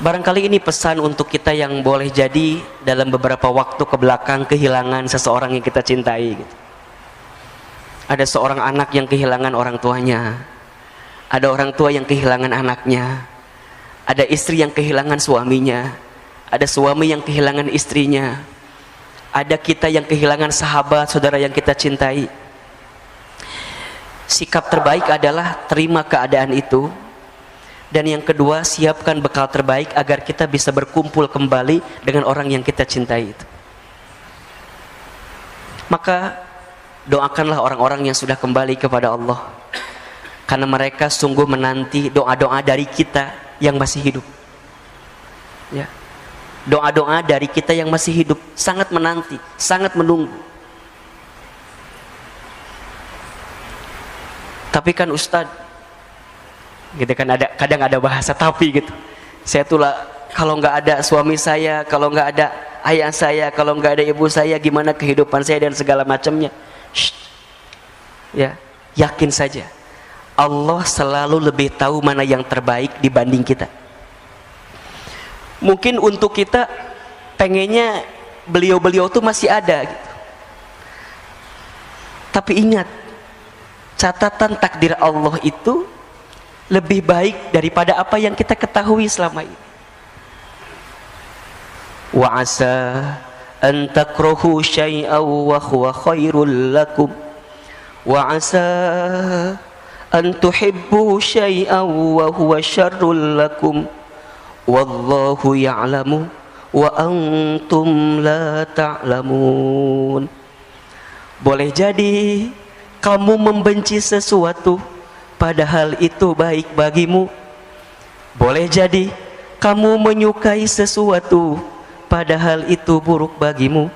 Speaker 2: Barangkali ini pesan untuk kita yang boleh jadi dalam beberapa waktu ke belakang kehilangan seseorang yang kita cintai gitu. Ada seorang anak yang kehilangan orang tuanya, ada orang tua yang kehilangan anaknya, ada istri yang kehilangan suaminya, ada suami yang kehilangan istrinya, ada kita yang kehilangan sahabat, saudara yang kita cintai. Sikap terbaik adalah terima keadaan itu. Dan yang kedua, siapkan bekal terbaik agar kita bisa berkumpul kembali dengan orang yang kita cintai itu. Maka doakanlah orang-orang yang sudah kembali kepada Allah, karena mereka sungguh menanti doa-doa dari kita yang masih hidup ya. Doa-doa dari kita yang masih hidup sangat menanti, sangat menunggu. Tapi kan Ustadz gitu kan, kadang ada bahasa tapi gitu. Saya tuh lah, kalau nggak ada suami saya, kalau nggak ada ayah saya, kalau nggak ada ibu saya, gimana kehidupan saya dan segala macamnya. Ya, yakin saja, Allah selalu lebih tahu mana yang terbaik dibanding kita. Mungkin untuk kita pengennya beliau-beliau tuh masih ada gitu. Tapi ingat, catatan takdir Allah itu lebih baik daripada apa yang kita ketahui selama ini. Wa asa an takrahu syai'an wa huwa khairul lakum wa asa an tuhibbu syai'an wa huwa syarrul lakum wallahu ya'lamu wa antum la ta'lamun. Boleh jadi kamu membenci sesuatu padahal itu baik bagimu. Boleh jadi kamu menyukai sesuatu padahal itu buruk bagimu.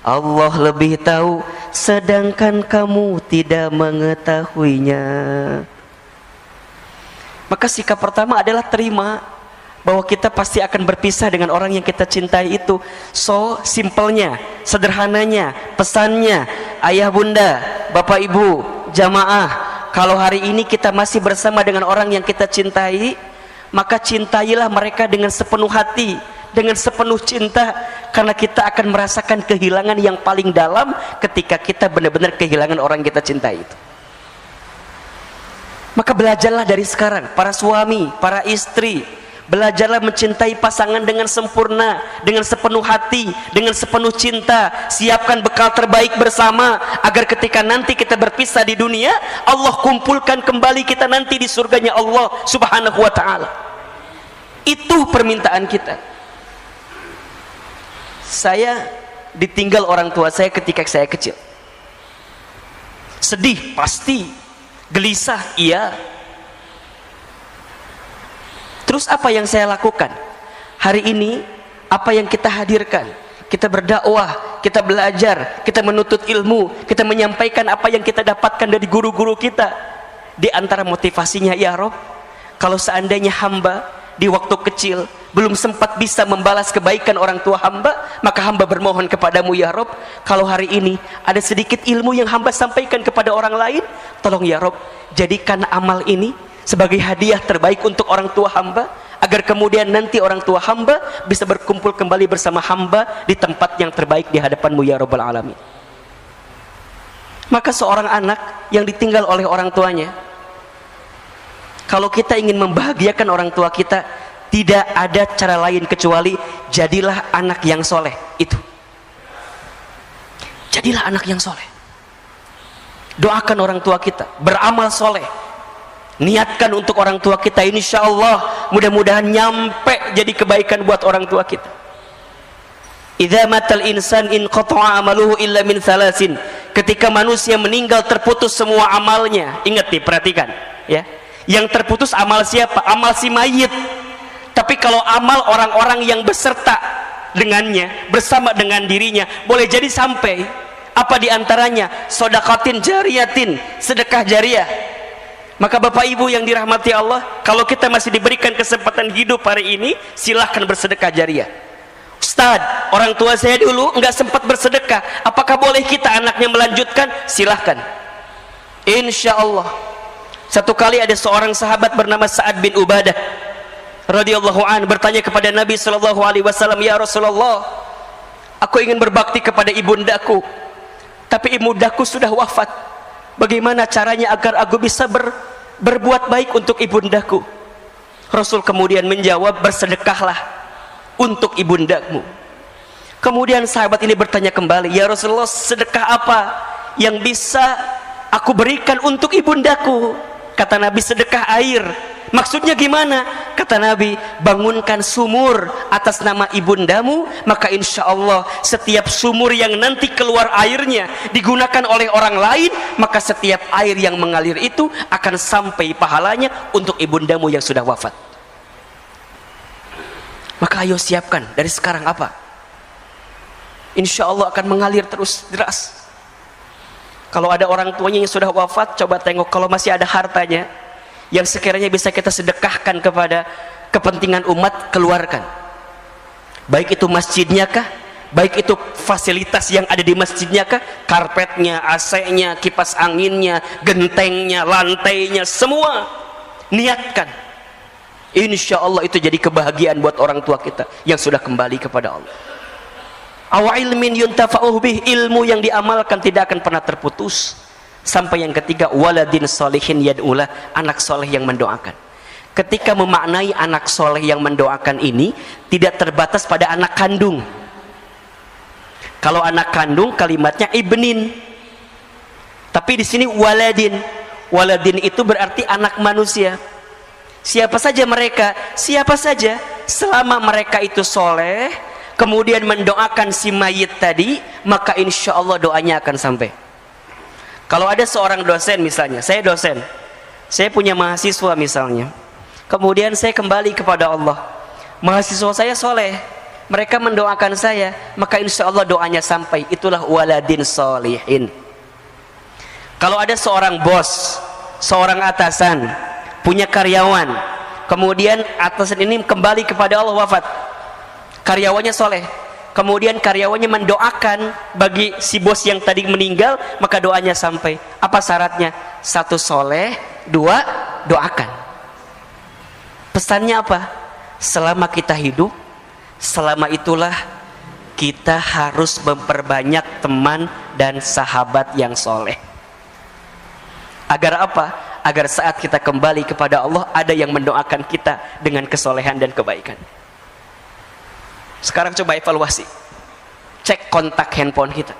Speaker 2: Allah lebih tahu, sedangkan kamu tidak mengetahuinya. Maka sikap pertama adalah terima bahwa kita pasti akan berpisah dengan orang yang kita cintai itu. So, simpelnya, sederhananya, pesannya, ayah bunda, bapak ibu, jamaah, kalau hari ini kita masih bersama dengan orang yang kita cintai, maka cintailah mereka dengan sepenuh hati, dengan sepenuh cinta, karena kita akan merasakan kehilangan yang paling dalam ketika kita benar-benar kehilangan orang yang kita cintai itu. Maka belajarlah dari sekarang, para suami, para istri, belajarlah mencintai pasangan dengan sempurna, dengan sepenuh hati, dengan sepenuh cinta. Siapkan bekal terbaik bersama, agar ketika nanti kita berpisah di dunia, Allah kumpulkan kembali kita nanti di surganya Allah subhanahu wa ta'ala. Itu permintaan kita. Saya ditinggal orang tua saya ketika saya kecil. Sedih pasti, gelisah iya. Terus apa yang saya lakukan? Hari ini apa yang kita hadirkan? Kita berdakwah, kita belajar, kita menuntut ilmu, kita menyampaikan apa yang kita dapatkan dari guru-guru kita. Di antara motivasinya, ya Rob, kalau seandainya hamba di waktu kecil belum sempat bisa membalas kebaikan orang tua hamba, maka hamba bermohon kepadamu ya Rob, kalau hari ini ada sedikit ilmu yang hamba sampaikan kepada orang lain, tolong ya Rob, jadikan amal ini sebagai hadiah terbaik untuk orang tua hamba, agar kemudian nanti orang tua hamba bisa berkumpul kembali bersama hamba di tempat yang terbaik di hadapanmu ya Rabbal Alamin. Maka seorang anak yang ditinggal oleh orang tuanya, kalau kita ingin membahagiakan orang tua kita, tidak ada cara lain kecuali jadilah anak yang soleh. Itu, jadilah anak yang soleh. Doakan orang tua kita, beramal soleh, niatkan untuk orang tua kita. Insya Allah mudah-mudahan nyampe jadi kebaikan buat orang tua kita. Idza matal insan in qata'a amaluhu illa min thalasin. Ketika manusia meninggal terputus semua amalnya. Ingat nih, perhatikan ya. Yang terputus amal siapa? Amal si mayit. Tapi kalau amal orang-orang yang beserta dengannya, bersama dengan dirinya, boleh jadi sampai. Apa diantaranya? Sodaqatin jariyatin, sedekah jariah. Maka Bapak Ibu yang dirahmati Allah, kalau kita masih diberikan kesempatan hidup hari ini, silahkan bersedekah jariah. Ustaz, orang tua saya dulu nggak sempat bersedekah, apakah boleh kita anaknya melanjutkan? Silahkan. Insya Allah. Satu kali ada seorang sahabat bernama Sa'ad bin Ubadah radhiyallahu an bertanya kepada Nabi sallallahu alaihi wasallam, ya Rasulullah, aku ingin berbakti kepada ibundaku, tapi ibundaku sudah wafat. Bagaimana caranya agar aku bisa berbuat baik untuk ibundaku? Rasul kemudian menjawab, bersedekahlah untuk ibundamu. Kemudian sahabat ini bertanya kembali, ya Rasulullah, sedekah apa yang bisa aku berikan untuk ibundaku? Kata Nabi, sedekah air. Maksudnya gimana? Kata Nabi, bangunkan sumur atas nama ibundamu, maka insya Allah setiap sumur yang nanti keluar airnya digunakan oleh orang lain, maka setiap air yang mengalir itu akan sampai pahalanya untuk ibundamu yang sudah wafat. Maka ayo siapkan dari sekarang apa? Insya Allah akan mengalir terus deras. Kalau ada orang tuanya yang sudah wafat, coba tengok, kalau masih ada hartanya yang sekiranya bisa kita sedekahkan kepada kepentingan umat, keluarkan. Baik itu masjidnya kah, baik itu fasilitas yang ada di masjidnya kah, karpetnya, AC-nya, kipas anginnya, gentengnya, lantainya, semua niatkan. Insya Allah itu jadi kebahagiaan buat orang tua kita yang sudah kembali kepada Allah. Aw ilmin yuntafa'uh bih, ilmu yang diamalkan tidak akan pernah terputus. Sampai yang ketiga, waladin solihin yad'ulah, anak soleh yang mendoakan. Ketika memaknai anak soleh yang mendoakan ini, tidak terbatas pada anak kandung. Kalau anak kandung kalimatnya ibnin, tapi di sini waladin. Waladin itu berarti anak manusia. Siapa saja mereka, siapa saja, selama mereka itu soleh, kemudian mendoakan si mayit tadi, maka insya Allah doanya akan sampai. Kalau ada seorang dosen misalnya, saya dosen, saya punya mahasiswa misalnya, kemudian saya kembali kepada Allah, mahasiswa saya soleh, mereka mendoakan saya, maka insya Allah doanya sampai. Itulah waladin solihin. Kalau ada seorang bos, seorang atasan, punya karyawan, kemudian atasan ini kembali kepada Allah, wafat, karyawannya soleh, kemudian karyawannya mendoakan bagi si bos yang tadi meninggal, maka doanya sampai. Apa syaratnya? 1, soleh, 2, doakan. Pesannya apa? Selama kita hidup, selama itulah kita harus memperbanyak teman dan sahabat yang soleh. Agar apa? Agar saat kita kembali kepada Allah, ada yang mendoakan kita dengan kesolehan dan kebaikan. Sekarang coba evaluasi. Cek kontak handphone kita,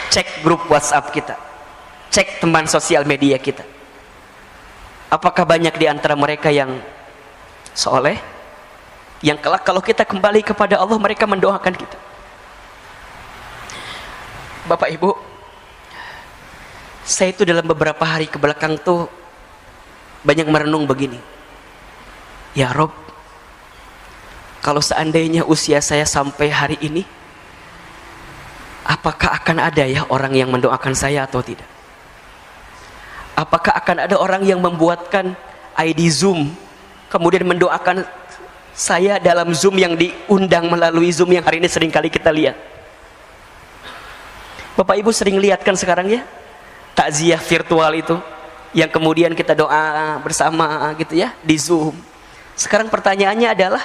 Speaker 2: cek grup WhatsApp kita, cek teman sosial media kita. Apakah banyak di antara mereka yang soleh, yang kelak kalau kita kembali kepada Allah mereka mendoakan kita? Bapak Ibu, saya itu dalam beberapa hari ke belakang tuh banyak merenung begini. Ya Rob, kalau seandainya usia saya sampai hari ini, apakah akan ada ya orang yang mendoakan saya atau tidak? Apakah akan ada orang yang membuatkan ID Zoom kemudian mendoakan saya dalam Zoom yang diundang melalui Zoom yang hari ini sering kali kita lihat? Bapak Ibu sering lihat kan sekarang ya, takziah virtual itu yang kemudian kita doa bersama gitu ya di Zoom. Sekarang pertanyaannya adalah,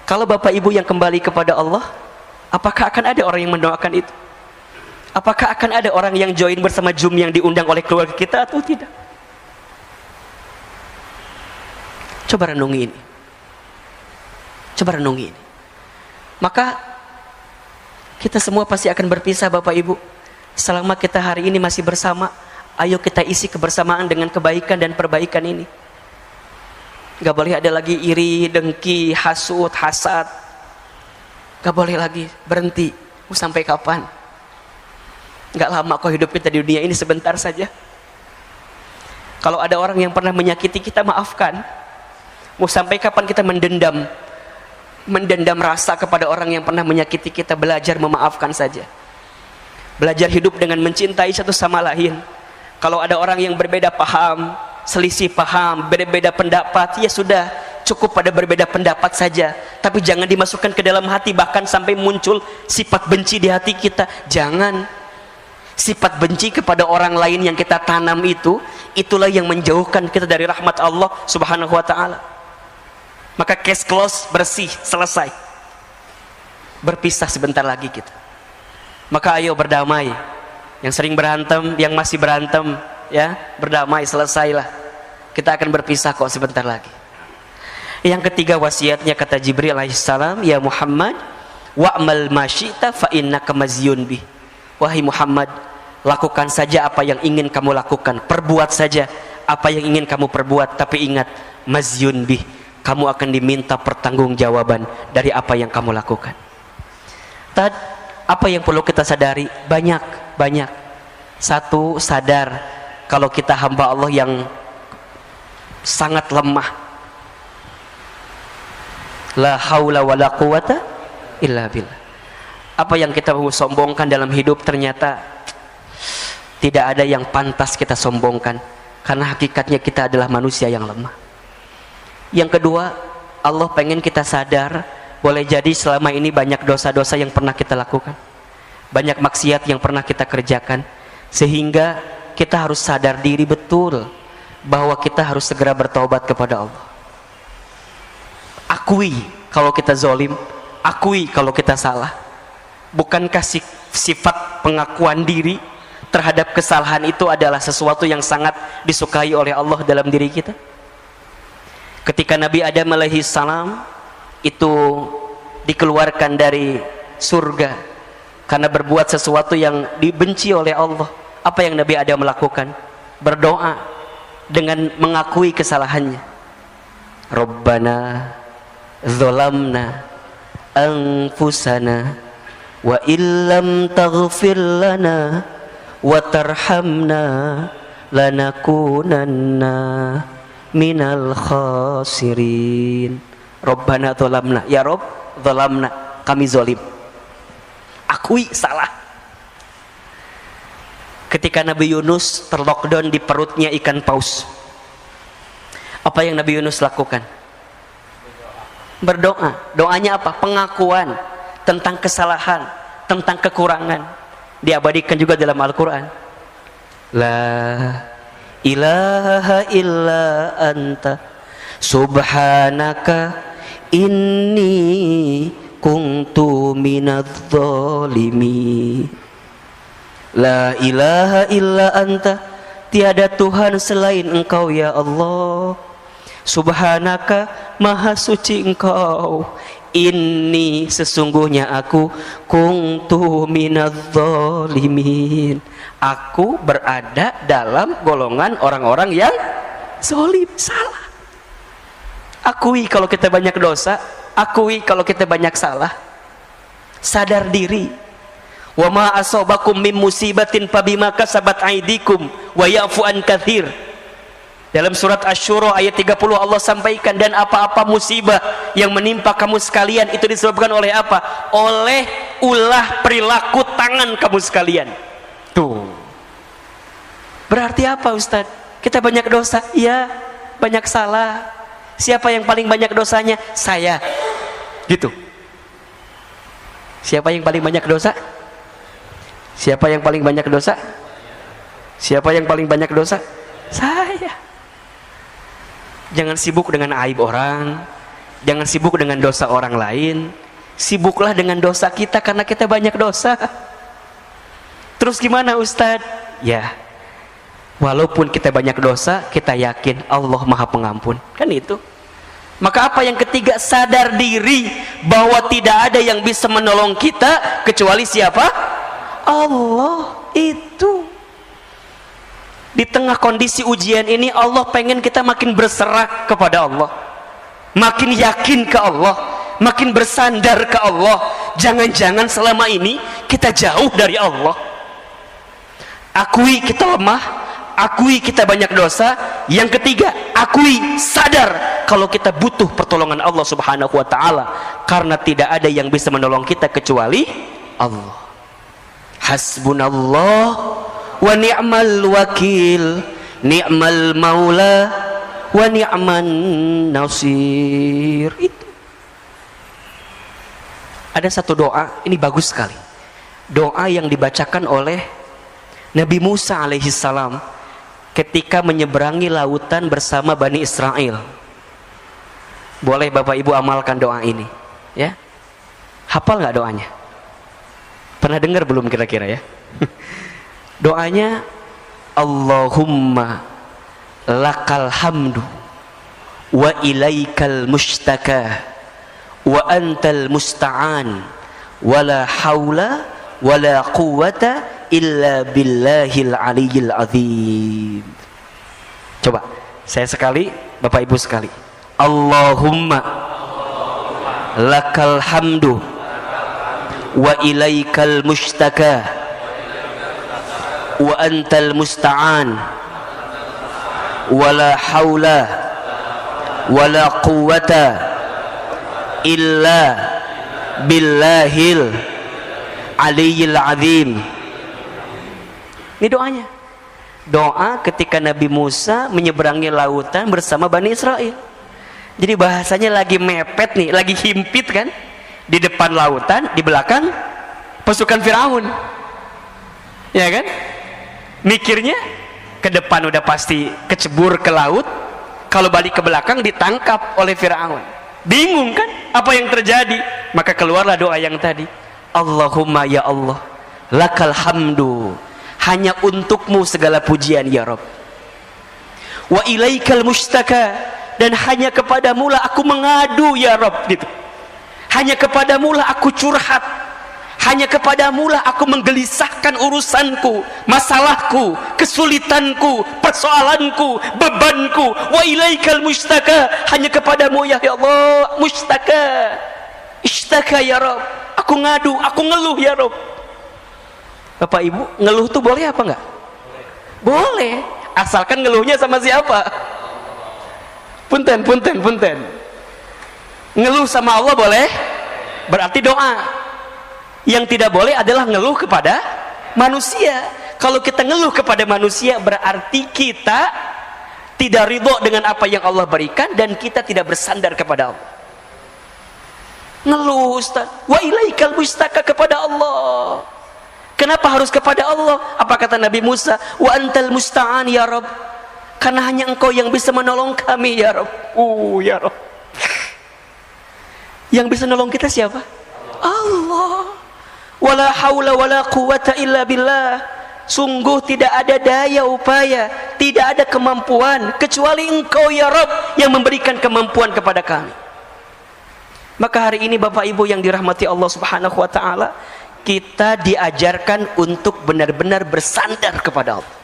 Speaker 2: kalau Bapak Ibu yang kembali kepada Allah, apakah akan ada orang yang mendoakan itu? Apakah akan ada orang yang join bersama Zoom yang diundang oleh keluarga kita atau tidak? Coba renungi ini. Coba renungi ini. Maka kita semua pasti akan berpisah Bapak Ibu. Selama kita hari ini masih bersama, ayo kita isi kebersamaan dengan kebaikan dan perbaikan ini. Gak boleh ada lagi iri, dengki, hasud, hasad. Gak boleh lagi, berhenti. Mau sampai kapan? Gak lama kok hidup kita di dunia ini, sebentar saja. Kalau ada orang yang pernah menyakiti kita, maafkan. Mau sampai kapan kita mendendam rasa kepada orang yang pernah menyakiti kita? Belajar memaafkan saja. Belajar hidup dengan mencintai satu sama lain. Kalau ada orang yang berbeda paham, selisih paham, berbeda pendapat, ya sudah, cukup pada berbeda pendapat saja. Tapi jangan dimasukkan ke dalam hati, bahkan sampai muncul sifat benci di hati kita. Jangan. Sifat benci kepada orang lain yang kita tanam itu, itulah yang menjauhkan kita dari rahmat Allah Subhanahu wa ta'ala. Maka case close, bersih, selesai. Berpisah sebentar lagi kita. Maka ayo berdamai. Yang sering berantem, yang masih berantem, ya, berdamai, selesailah. Kita akan berpisah kok sebentar lagi. Yang ketiga wasiatnya, kata Jibril alaihissalam, ya Muhammad, wa'mal ma syi'ta fa innaka mazyun bih. Wahai Muhammad, lakukan saja apa yang ingin kamu lakukan, perbuat saja apa yang ingin kamu perbuat, tapi ingat, mazyun bih, kamu akan diminta pertanggungjawaban dari apa yang kamu lakukan. Apa yang perlu kita sadari? Banyak. Satu, sadar kalau kita hamba Allah yang sangat lemah. La haula wa la quwata illa billah. Apa yang kita sombongkan dalam hidup ternyata tidak ada yang pantas kita sombongkan, karena hakikatnya kita adalah manusia yang lemah. Yang kedua, Allah pengen kita sadar, boleh jadi selama ini banyak dosa-dosa yang pernah kita lakukan, banyak maksiat yang pernah kita kerjakan, sehingga kita harus sadar diri betul bahwa kita harus segera bertaubat kepada Allah. Akui kalau kita zolim, akui kalau kita salah. Bukankah sifat pengakuan diri terhadap kesalahan itu adalah sesuatu yang sangat disukai oleh Allah dalam diri kita? Ketika Nabi Adam alaihi salam itu dikeluarkan dari surga karena berbuat sesuatu yang dibenci oleh Allah, apa yang Nabi Adam lakukan? Berdoa dengan mengakui kesalahannya. Rabbana zalamna anfusana wa illam taghfir lana wa tarhamna lanakunanna minal khasirin. Rabbana zalamna, ya Rabb, zalamna, kami zalim. Akui salah. Ketika Nabi Yunus terlockdown di perutnya ikan paus, apa yang Nabi Yunus lakukan? Berdoa. Doanya apa? Pengakuan tentang kesalahan, tentang kekurangan. Diabadikan juga dalam Al-Quran. La ilaha illa anta subhanaka inni kuntu minadz zalimin. La ilaha illa anta, tiada Tuhan selain engkau ya Allah. Subhanaka, maha suci engkau. Inni, sesungguhnya aku, kuntu minadz zalimin, aku berada dalam golongan orang-orang yang zalim, salah. Akui kalau kita banyak dosa, akui kalau kita banyak salah. Sadar diri. Wa ma asabakum min musibatin fabima kasabat aydikum wa ya'fu an katsir. Dalam surat Asy-Syura ayat 30 Allah sampaikan, dan apa-apa musibah yang menimpa kamu sekalian itu disebabkan oleh apa? Oleh ulah perilaku tangan kamu sekalian. Tuh. Berarti apa Ustaz? Kita banyak dosa? Iya, banyak salah. Siapa yang paling banyak dosanya? Saya. Gitu. Siapa yang paling banyak dosa? Siapa yang paling banyak dosa? Siapa yang paling banyak dosa? Saya. Jangan sibuk dengan aib orang, jangan sibuk dengan dosa orang lain. Sibuklah dengan dosa kita karena kita banyak dosa. Terus gimana Ustadz? Ya, walaupun kita banyak dosa, kita yakin Allah Maha Pengampun. Kan itu. Maka apa yang ketiga? Sadar diri bahwa tidak ada yang bisa menolong kita kecuali siapa? Allah. Itu. Di tengah kondisi ujian ini Allah pengen kita makin berserah kepada Allah, makin yakin ke Allah, makin bersandar ke Allah. Jangan-jangan selama ini kita jauh dari Allah. Akui kita lemah, akui kita banyak dosa. Yang ketiga, akui, sadar kalau kita butuh pertolongan Allah Subhanahu wa ta'ala, karena tidak ada yang bisa menolong kita kecuali Allah. Hasbunallah wa ni'mal wakil, ni'mal maula wa ni'man nasir. Itu ada satu doa, ini bagus sekali, doa yang dibacakan oleh Nabi Musa alaihissalam ketika menyeberangi lautan bersama Bani Israel. Boleh Bapak Ibu amalkan doa ini ya. Hafal nggak doanya? Pernah dengar belum kira-kira ya? Doanya, Allahumma lakal hamdu wa ilaikal mustaka wa antal musta'an wa la hawla wa la quwwata illa billahil aliyyil azim. Coba saya sekali, Bapak Ibu sekali. Allahumma lakal hamdu wa ilaikal mustaka wa antal musta'an wala hawla wala quwwata illa billahil aliyyil azim. Ini doanya. Doa ketika Nabi Musa menyeberangi lautan bersama Bani Israel. Jadi bahasanya lagi mepet nih, lagi himpit kan? Di depan lautan, di belakang pasukan Firaun. Ya kan? Mikirnya ke depan udah pasti kecebur ke laut, kalau balik ke belakang ditangkap oleh Firaun. Bingung kan apa yang terjadi? Maka keluarlah doa yang tadi, Allahumma ya Allah, lakal hamdu, hanya untukmu segala pujian ya Rabb, wa ilaikal mustaka, dan hanya kepadamu lah aku mengadu ya Rabb, gitu. Hanya kepadamu lah aku curhat, hanya kepadamu lah aku menggelisahkan urusanku, masalahku, kesulitanku, persoalanku, bebanku. Wa ilaikal mustaka, hanya kepadamu ya Allah, mustaka, ishtaka ya Rabb, aku ngadu, aku ngeluh ya Rabb. Bapak Ibu, ngeluh tuh boleh apa enggak? Boleh, asalkan ngeluhnya sama siapa? Punten. Ngeluh sama Allah boleh? berarti doa. Yang tidak boleh adalah ngeluh kepada manusia. Kalau kita ngeluh kepada manusia berarti kita tidak ridho dengan apa yang Allah berikan dan kita tidak bersandar kepada Allah. Ngeluh, Ustaz, wa ilaikal mustaka, kepada Allah. Kenapa harus kepada Allah? Apa kata Nabi Musa? Wa antal musta'an ya Rabb, karena hanya Engkau yang bisa menolong kami ya Rabb. Ya Rabb. Yang bisa nolong kita siapa? Allah. Wala haula wala quwata illa billah. Sungguh tidak ada daya upaya, tidak ada kemampuan kecuali Engkau ya Rabb yang memberikan kemampuan kepada kami. Maka hari ini Bapak Ibu yang dirahmati Allah Subhanahu wa taala, kita diajarkan untuk benar-benar bersandar kepada Allah.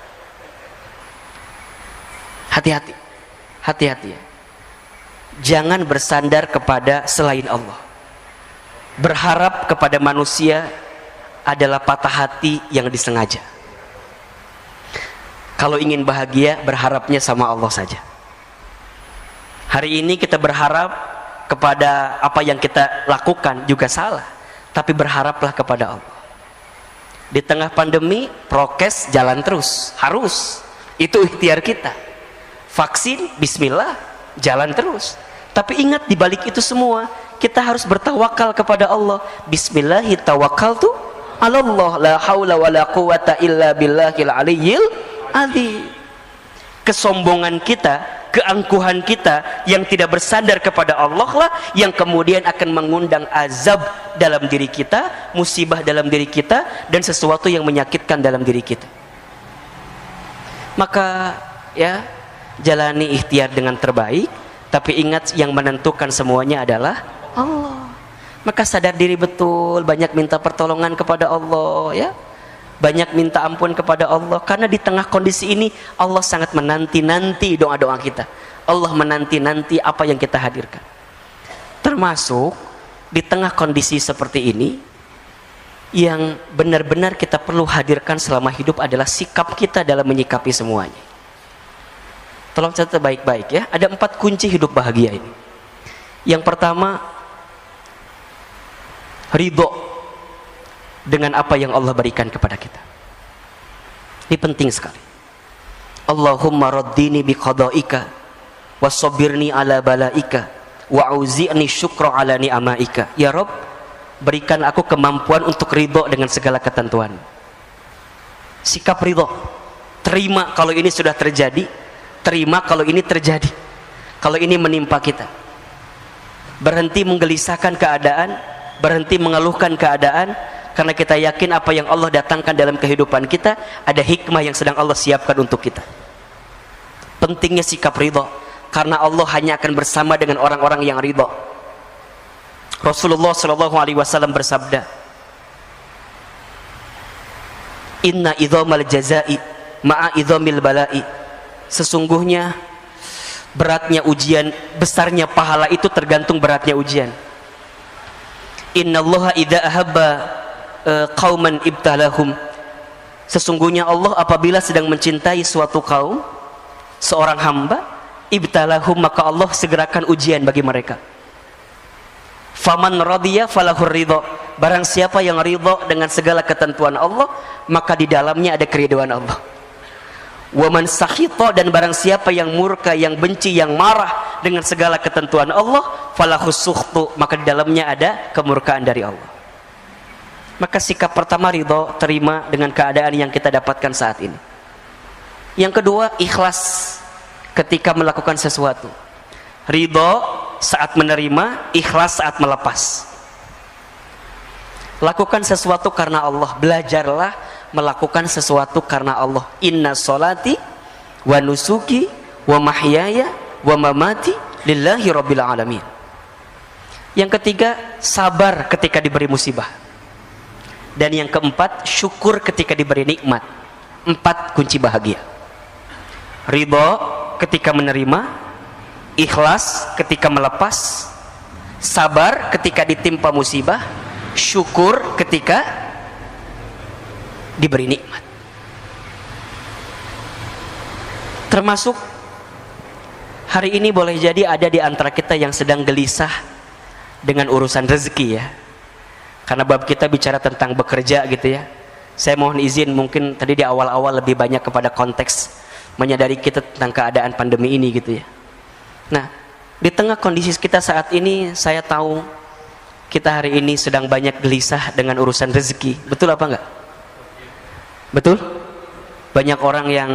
Speaker 2: Hati-hati. Hati-hati ya. Jangan bersandar kepada selain Allah. Berharap kepada manusia adalah patah hati yang disengaja. Kalau ingin bahagia, berharapnya sama Allah saja. Hari ini kita berharap kepada apa yang kita lakukan juga salah, tapi berharaplah kepada Allah. Di tengah pandemi, prokes jalan terus, harus. Itu ikhtiar kita. Vaksin, bismillah, jalan terus. Tapi ingat, di balik itu semua kita harus bertawakal kepada Allah. Bismillahi tawakkaltu 'ala Allah, la haula wala quwata illa billahil aliyyil azim. Kesombongan kita, keangkuhan kita yang tidak bersandar kepada Allah lah yang kemudian akan mengundang azab dalam diri kita, musibah dalam diri kita, dan sesuatu yang menyakitkan dalam diri kita. Maka ya, jalani ikhtiar dengan terbaik, tapi ingat yang menentukan semuanya adalah Allah. Maka sadar diri betul, banyak minta pertolongan kepada Allah ya. Banyak minta ampun kepada Allah, karena di tengah kondisi ini Allah sangat menanti-nanti doa-doa kita. Allah menanti-nanti apa yang kita hadirkan. Termasuk di tengah kondisi seperti ini, yang benar-benar kita perlu hadirkan selama hidup adalah sikap kita dalam menyikapi semuanya. Tolong catat baik-baik ya. Ada 4 kunci hidup bahagia ini. Yang pertama, ridho dengan apa yang Allah berikan kepada kita. Ini penting sekali. Allahumma raddini biqada'ika wasobirni ala balaika wa'auzi'ni syukra ala ni'amaika. Ya Rabb, berikan aku kemampuan untuk ridho dengan segala ketentuan. Sikap ridho, terima kalau ini sudah terjadi, terima kalau ini terjadi, kalau ini menimpa kita. Berhenti menggelisahkan keadaan, berhenti mengeluhkan keadaan, karena kita yakin apa yang Allah datangkan dalam kehidupan kita ada hikmah yang sedang Allah siapkan untuk kita. Pentingnya sikap ridho, karena Allah hanya akan bersama dengan orang-orang yang ridho. Rasulullah SAW bersabda, Inna idhamal jazai ma'a idhamil balai. Sesungguhnya beratnya ujian, besarnya pahala itu tergantung beratnya ujian. Innallaha idza ahabba qauman ibtalahum. Sesungguhnya Allah apabila sedang mencintai suatu kaum, seorang hamba, ibtalahum, maka Allah segerakan ujian bagi mereka. Faman radiya falahur ridho. Barang siapa yang ridho dengan segala ketentuan Allah, maka di dalamnya ada keridhaan Allah. Waman sakhita, dan barang siapa yang murka, yang benci, yang marah dengan segala ketentuan Allah, falahus sukhtu, maka di dalamnya ada kemurkaan dari Allah. Maka sikap pertama ridho, terima dengan keadaan yang kita dapatkan saat ini. Yang kedua, ikhlas ketika melakukan sesuatu. Ridho saat menerima, ikhlas saat melepas. Lakukan sesuatu karena Allah. Belajarlah melakukan sesuatu karena Allah. Inna sholati wa nusuki wa mahyaya wa mamati lillahi rabbil alamin. Yang ketiga, sabar ketika diberi musibah. Dan yang keempat, syukur ketika diberi nikmat. 4 kunci bahagia. Ridho ketika menerima, ikhlas ketika melepas, sabar ketika ditimpa musibah, syukur ketika diberi nikmat. Termasuk hari ini boleh jadi ada di antara kita yang sedang gelisah dengan urusan rezeki ya. karena bab kita bicara tentang bekerja gitu ya. Saya mohon izin, mungkin tadi di awal-awal lebih banyak kepada konteks menyadari kita tentang keadaan pandemi ini gitu ya. Nah, di tengah kondisi kita saat ini, saya tahu kita hari ini sedang banyak gelisah dengan urusan rezeki. Betul apa enggak? Betul? Banyak orang yang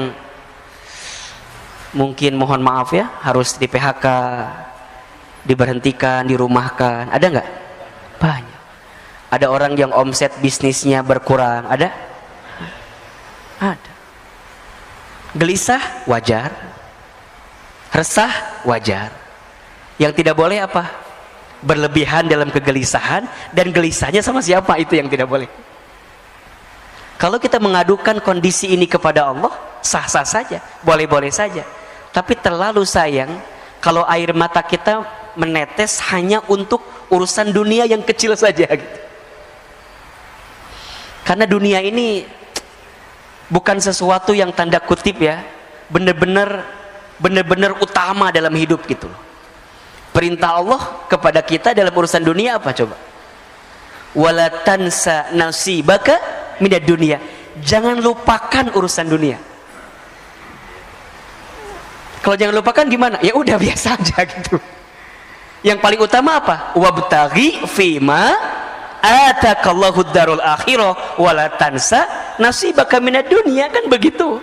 Speaker 2: mungkin mohon maaf ya, harus di PHK, diberhentikan, dirumahkan. Ada enggak? Banyak. Ada orang yang omset bisnisnya berkurang. Ada? Ada. Gelisah wajar, resah wajar. Yang tidak boleh apa? Berlebihan dalam kegelisahan, dan gelisahnya sama siapa, itu yang tidak boleh. Kalau kita mengadukan kondisi ini kepada Allah, sah-sah saja, boleh-boleh saja. Tapi terlalu sayang kalau air mata kita menetes hanya untuk urusan dunia yang kecil saja gitu. Karena dunia ini bukan sesuatu yang tanda kutip ya, benar-benar utama dalam hidup gitu loh. Perintah Allah kepada kita dalam urusan dunia apa coba? Wala tansa nasibaka minad dunia. Jangan lupakan urusan dunia. Kalau jangan lupakan gimana? Ya udah biasa aja gitu. Yang paling utama apa? Wabtaghi fima atakallahu darul akhirah wala tansa nasibaka minad dunia, kan begitu.